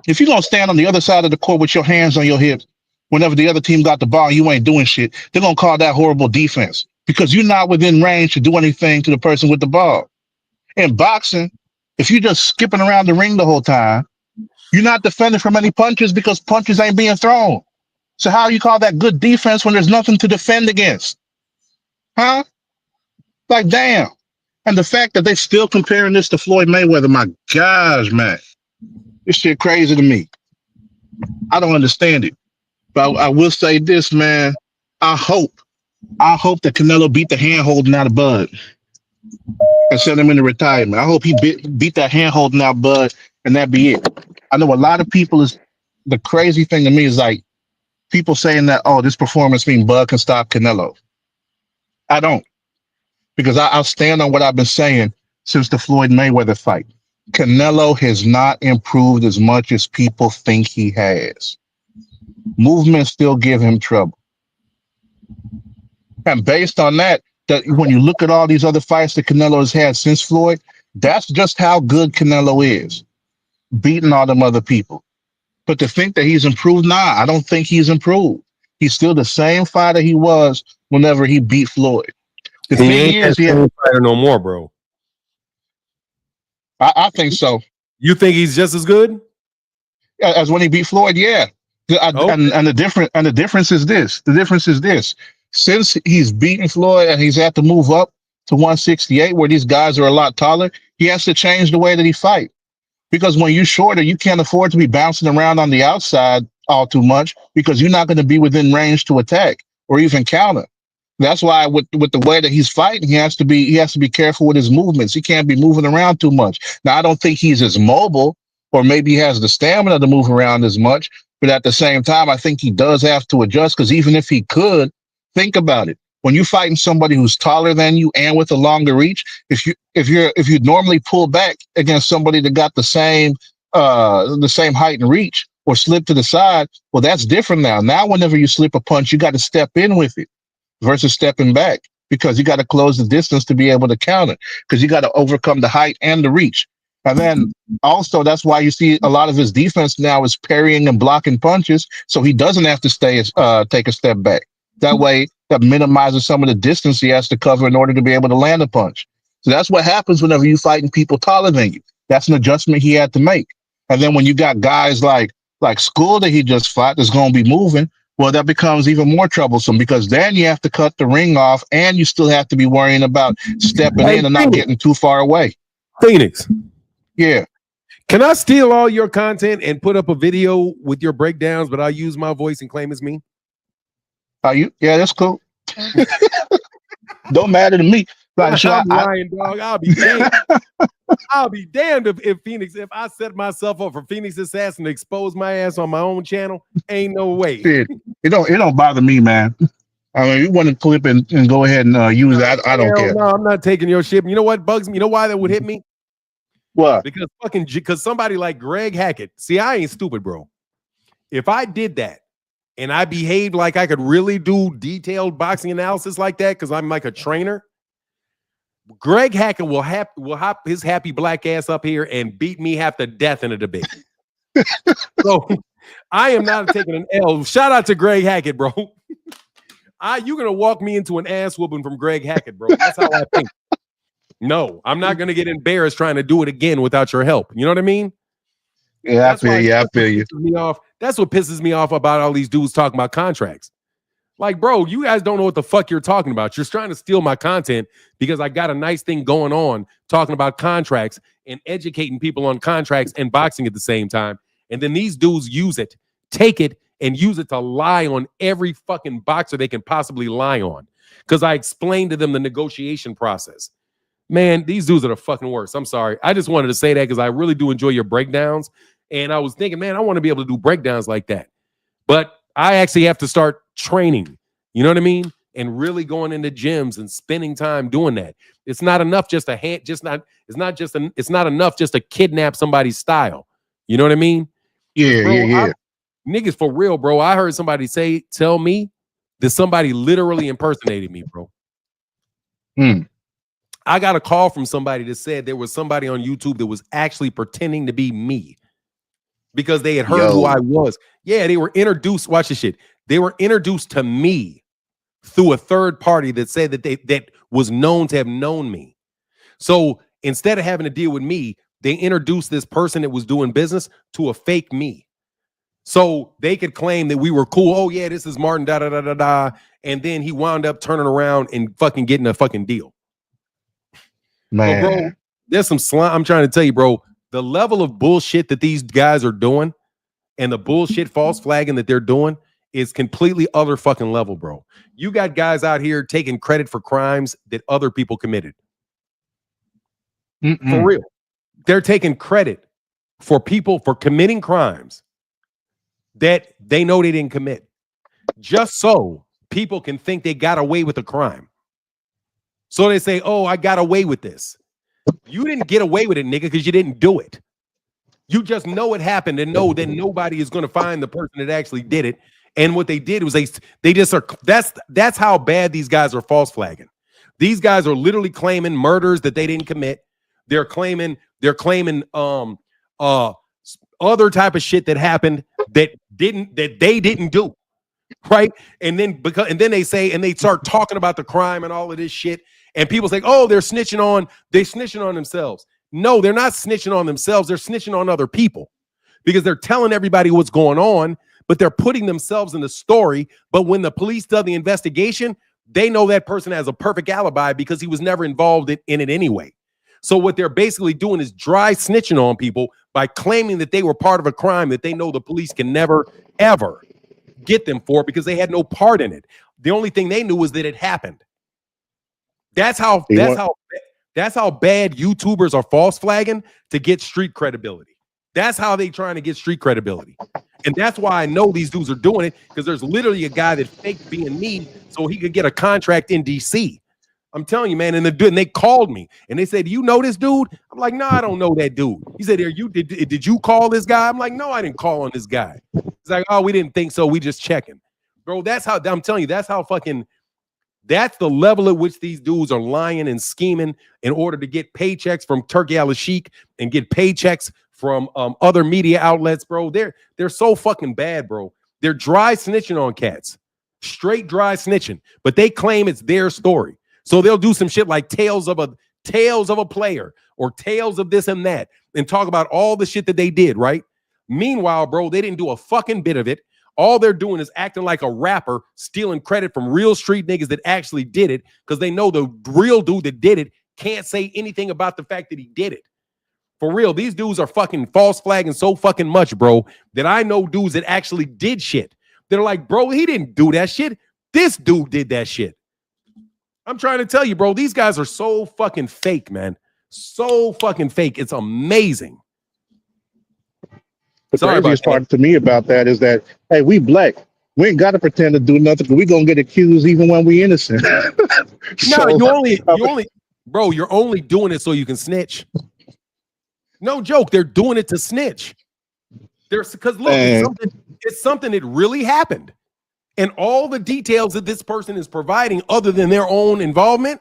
if you're going to stand on the other side of the court with your hands on your hips whenever the other team got the ball and you ain't doing shit, they're going to call that horrible defense because you're not within range to do anything to the person with the ball. In boxing, if you're just skipping around the ring the whole time, you're not defending from any punches because punches ain't being thrown. So how you call that good defense when there's nothing to defend against? Huh? Like, damn. And the fact that they're still comparing this to Floyd Mayweather, my gosh, man. This shit crazy to me. I don't understand it. But I will say this, man. I hope that Canelo beat the hand holding out of Bud and send him into retirement. I hope he beat that hand holding out Bud and that be it. I know a lot of people is the crazy thing to me is like people saying that, oh, this performance mean Bud can stop Canelo. I don't, because I'll stand on what I've been saying since the Floyd Mayweather fight. Canelo has not improved as much as people think he has. Movements still give him trouble. And based on that, when you look at all these other fights that Canelo has had since Floyd, that's just how good Canelo is, beating all them other people. But to think that he's improved, nah, I don't think he's improved. He's still the same fighter he was whenever he beat Floyd. The He thing ain't is, that same fighter no more, bro. I think so. You think he's just as good As when he beat Floyd? Yeah. Okay. And the difference is this. The difference is this. Since he's beaten Floyd and he's had to move up to 168, where these guys are a lot taller, he has to change the way that he fight. Because when you're shorter, you can't afford to be bouncing around on the outside all too much because you're not going to be within range to attack or even counter. That's why with the way that he's fighting, he has to be careful with his movements. He can't be moving around too much. Now, I don't think he's as mobile, or maybe he has the stamina to move around as much. But at the same time, I think he does have to adjust, because even if he could, think about it. When you're fighting somebody who's taller than you and with a longer reach, if you normally pull back against somebody that got the same height and reach, or slip to the side, well, that's different now. Now, whenever you slip a punch, you got to step in with it versus stepping back, because you got to close the distance to be able to counter, because you got to overcome the height and the reach. And then also, that's why you see a lot of his defense now is parrying and blocking punches, so he doesn't have to take a step back. That way, that minimizes some of the distance he has to cover in order to be able to land a punch. So that's what happens whenever you're fighting people taller than you. That's an adjustment he had to make. And then when you got guys like School that he just fought that's going to be moving, well, that becomes even more troublesome, because then you have to cut the ring off and you still have to be worrying about stepping in and not getting too far away. Phoenix. Yeah. Can I steal all your content and put up a video with your breakdowns, but I'll use my voice and claim it's me? Yeah, that's cool. Don't matter to me. Like, I'm lying, dog. I'll be damned. I'll be damned if I set myself up for Phoenix Assassin to expose my ass on my own channel. Ain't no way. It don't bother me, man. I mean, you want to clip and go ahead and use that. I don't care. No, I'm not taking your shit. You know what bugs me? You know why that would hit me? What? Because somebody like Greg Hackett. See, I ain't stupid, bro. If I did that and I behaved like I could really do detailed boxing analysis like that, because I'm like a trainer, Greg Hackett will hop his happy black ass up here and beat me half to death in a debate. So I am not taking an L. Shout out to Greg Hackett, bro. You're gonna walk me into an ass whooping from Greg Hackett, bro. That's how I think. No, I'm not gonna get embarrassed trying to do it again without your help. You know what I mean? Yeah, I feel you. That's what pisses me off about all these dudes talking about contracts. Like, bro, you guys don't know what the fuck you're talking about. You're trying to steal my content because I got a nice thing going on talking about contracts and educating people on contracts and boxing at the same time. And then these dudes use it, take it, and use it to lie on every fucking boxer they can possibly lie on. Because I explained to them the negotiation process. Man, these dudes are the fucking worst. I'm sorry. I just wanted to say that because I really do enjoy your breakdowns. And I was thinking, man, I want to be able to do breakdowns like that. But I actually have to start training, you know what I mean? And really going into gyms and spending time doing that. It's not enough just it's not enough just to kidnap somebody's style. You know what I mean? Yeah. Niggas, for real, bro. I heard somebody tell me that somebody literally impersonated me, bro. I got a call from somebody that said there was somebody on YouTube that was actually pretending to be me because they had heard who I was. Yeah, they were introduced. Watch this shit. They were introduced to me through a third party that said that was known to have known me. So instead of having to deal with me, they introduced this person that was doing business to a fake me. So they could claim that we were cool. Oh, yeah, this is Martin, da-da-da-da-da. And then he wound up turning around and fucking getting a fucking deal. Man. So, bro, there's some slime. I'm trying to tell you, bro, the level of bullshit that these guys are doing and the bullshit false flagging that they're doing is completely other fucking level, bro. You got guys out here taking credit for crimes that other people committed. For real. They're taking credit for people for committing crimes that they know they didn't commit, just so people can think they got away with a crime. So they say, oh, I got away with this. You didn't get away with it, nigga, because you didn't do it. You just know it happened and know that nobody is going to find the person that actually did it. And what they did was they just are. That's how bad these guys are false flagging. These guys are literally claiming murders that they didn't commit. They're claiming other type of shit that happened that they didn't do. Right. And then they say, and they start talking about the crime and all of this shit. And people say, oh, they're snitching on themselves. No, they're not snitching on themselves. They're snitching on other people because they're telling everybody what's going on, but they're putting themselves in the story. But when the police do the investigation, they know that person has a perfect alibi because he was never involved in it anyway. So what they're basically doing is dry snitching on people by claiming that they were part of a crime that they know the police can never, ever get them for because they had no part in it. The only thing they knew was that it happened. That's how bad YouTubers are false flagging to get street credibility. That's how they trying to get street credibility. And that's why I know these dudes are doing it, because there's literally a guy that faked being me so he could get a contract in DC. I'm telling you, man. And they called me and they said, you know this dude? I'm like, no, I don't know that dude. He said, did you call this guy? I'm like, no, I didn't call on this guy. He's like, oh, we didn't think so. We just checking. Bro, that's how I'm telling you, that's the level at which these dudes are lying and scheming in order to get paychecks from Turkey al-Sheikh and get paychecks from other media outlets, bro. They're so fucking bad, bro. They're dry snitching on cats, straight dry snitching, but they claim it's their story. So they'll do some shit like tales of a player or tales of this and that and talk about all the shit that they did, right? Meanwhile, bro, they didn't do a fucking bit of it. All they're doing is acting like a rapper, stealing credit from real street niggas that actually did it because they know the real dude that did it can't say anything about the fact that he did it. For real, these dudes are fucking false flagging so fucking much, bro, that I know dudes that actually did shit. They're like, bro, he didn't do that shit. This dude did that shit. I'm trying to tell you, bro, these guys are so fucking fake, man. So fucking fake. It's amazing. The craziest part to me about that is that, hey, we black. We ain't got to pretend to do nothing, but we going to get accused even when we innocent. No, you're only doing it so you can snitch. No joke. They're doing it to snitch. Because look, it's something that really happened. And all the details that this person is providing other than their own involvement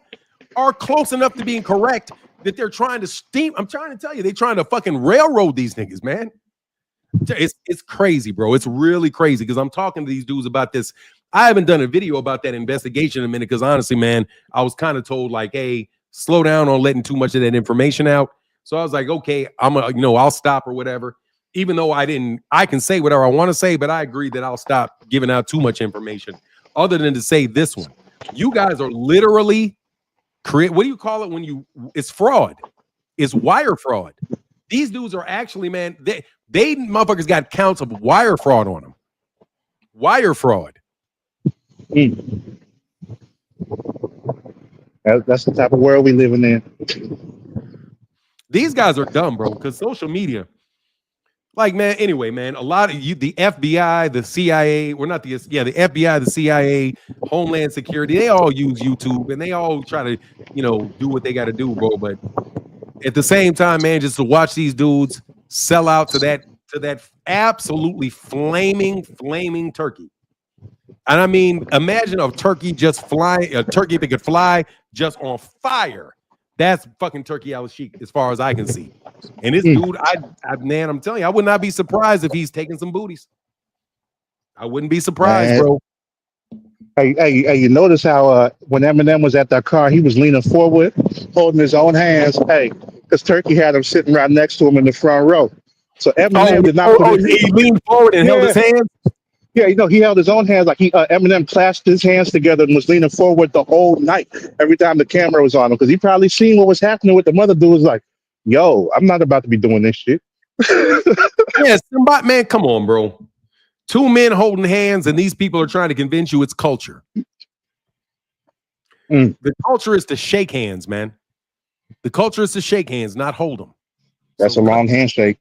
are close enough to being correct that they're trying to steam. I'm trying to tell you, they're trying to fucking railroad these niggas, man. It's crazy, bro. It's really crazy because I'm talking to these dudes about this. I haven't done a video about that investigation in a minute because honestly, man, I was kind of told like, hey, slow down on letting too much of that information out. So I was like, okay, I'll stop or whatever. Even though I can say whatever I want to say, but I agree that I'll stop giving out too much information other than to say this one. You guys are literally what do you call it when it's fraud. It's wire fraud. These dudes are actually, man, they motherfuckers got counts of wire fraud on them. Wire fraud. That's the type of world we living in. These guys are dumb, bro, because social media, like, man, anyway, man, a lot of the FBI, the CIA, the FBI, the CIA, Homeland Security, they all use YouTube and they all try to, do what they got to do, bro. But at the same time, man, just to watch these dudes sell out to that absolutely flaming turkey. And I mean, imagine a turkey that could fly just on fire. That's fucking Turkey al-Sheikh as far as I can see. And this dude, man, I'm telling you, I would not be surprised if he's taking some booties. I wouldn't be surprised, man. Bro. Hey, you notice how when Eminem was at that car, he was leaning forward, holding his own hands. Hey, because Turkey had him sitting right next to him in the front row. So Eminem did not put he leaned forward and held his hands. Yeah, he held his own hands like Eminem clasped his hands together and was leaning forward the whole night every time the camera was on him because he probably seen what was happening with the mother dude. Was like, yo, I'm not about to be doing this shit. Yeah, somebody, man, come on, bro. Two men holding hands, and these people are trying to convince you it's culture. Mm. The culture is to shake hands, man. The culture is to shake hands, not hold them. That's a long handshake.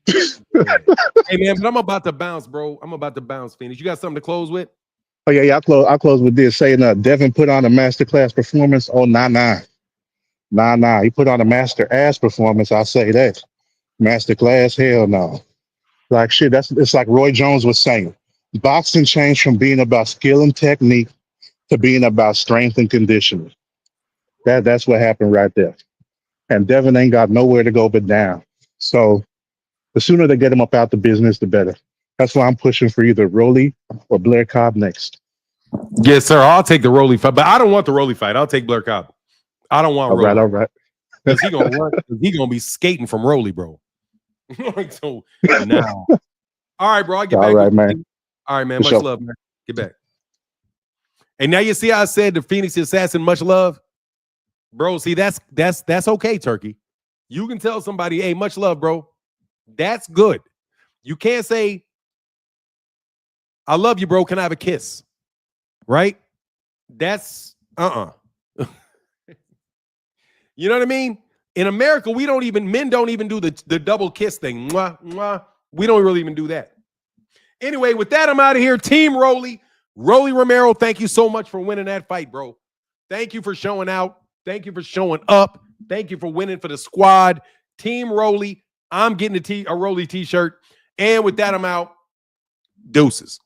Hey, man, but I'm about to bounce, bro. I'm about to bounce, Phoenix. You got something to close with? Oh yeah. I'll close with this saying Devin put on a masterclass performance. Oh nah. He put on a master ass performance. I'll say that. Masterclass, hell no. Like shit, it's like Roy Jones was saying. Boxing changed from being about skill and technique to being about strength and conditioning. That's what happened right there. And Devin ain't got nowhere to go but down. So the sooner they get him up out the business, the better. That's why I'm pushing for either Rolly or Blair Cobb next. Yes, sir. I'll take the Rolly fight, but I don't want the Rolly fight. I'll take Blair Cobb. I don't want Rolly. All right. Because he gonna run. He gonna be skating from Rolly, bro. So now, all right, bro. I'll get back. All right, man. All right, man. For Much sure. love, man. Get back. And now you see how I said the Phoenix assassin, much love, bro. See, that's okay, Turkey. You can tell somebody, hey, much love, bro. That's good. You can't say, I love you, bro. Can I have a kiss? Right? That's You know what I mean? In America, men don't even do the double kiss thing. Mwah, mwah. We don't really even do that. Anyway, with that, I'm out of here. Team Rolly Romero, thank you so much for winning that fight, bro. Thank you for showing out. Thank you for showing up. Thank you for winning for the squad. Team Rolly, I'm getting a Rolly t-shirt. And with that, I'm out. Deuces.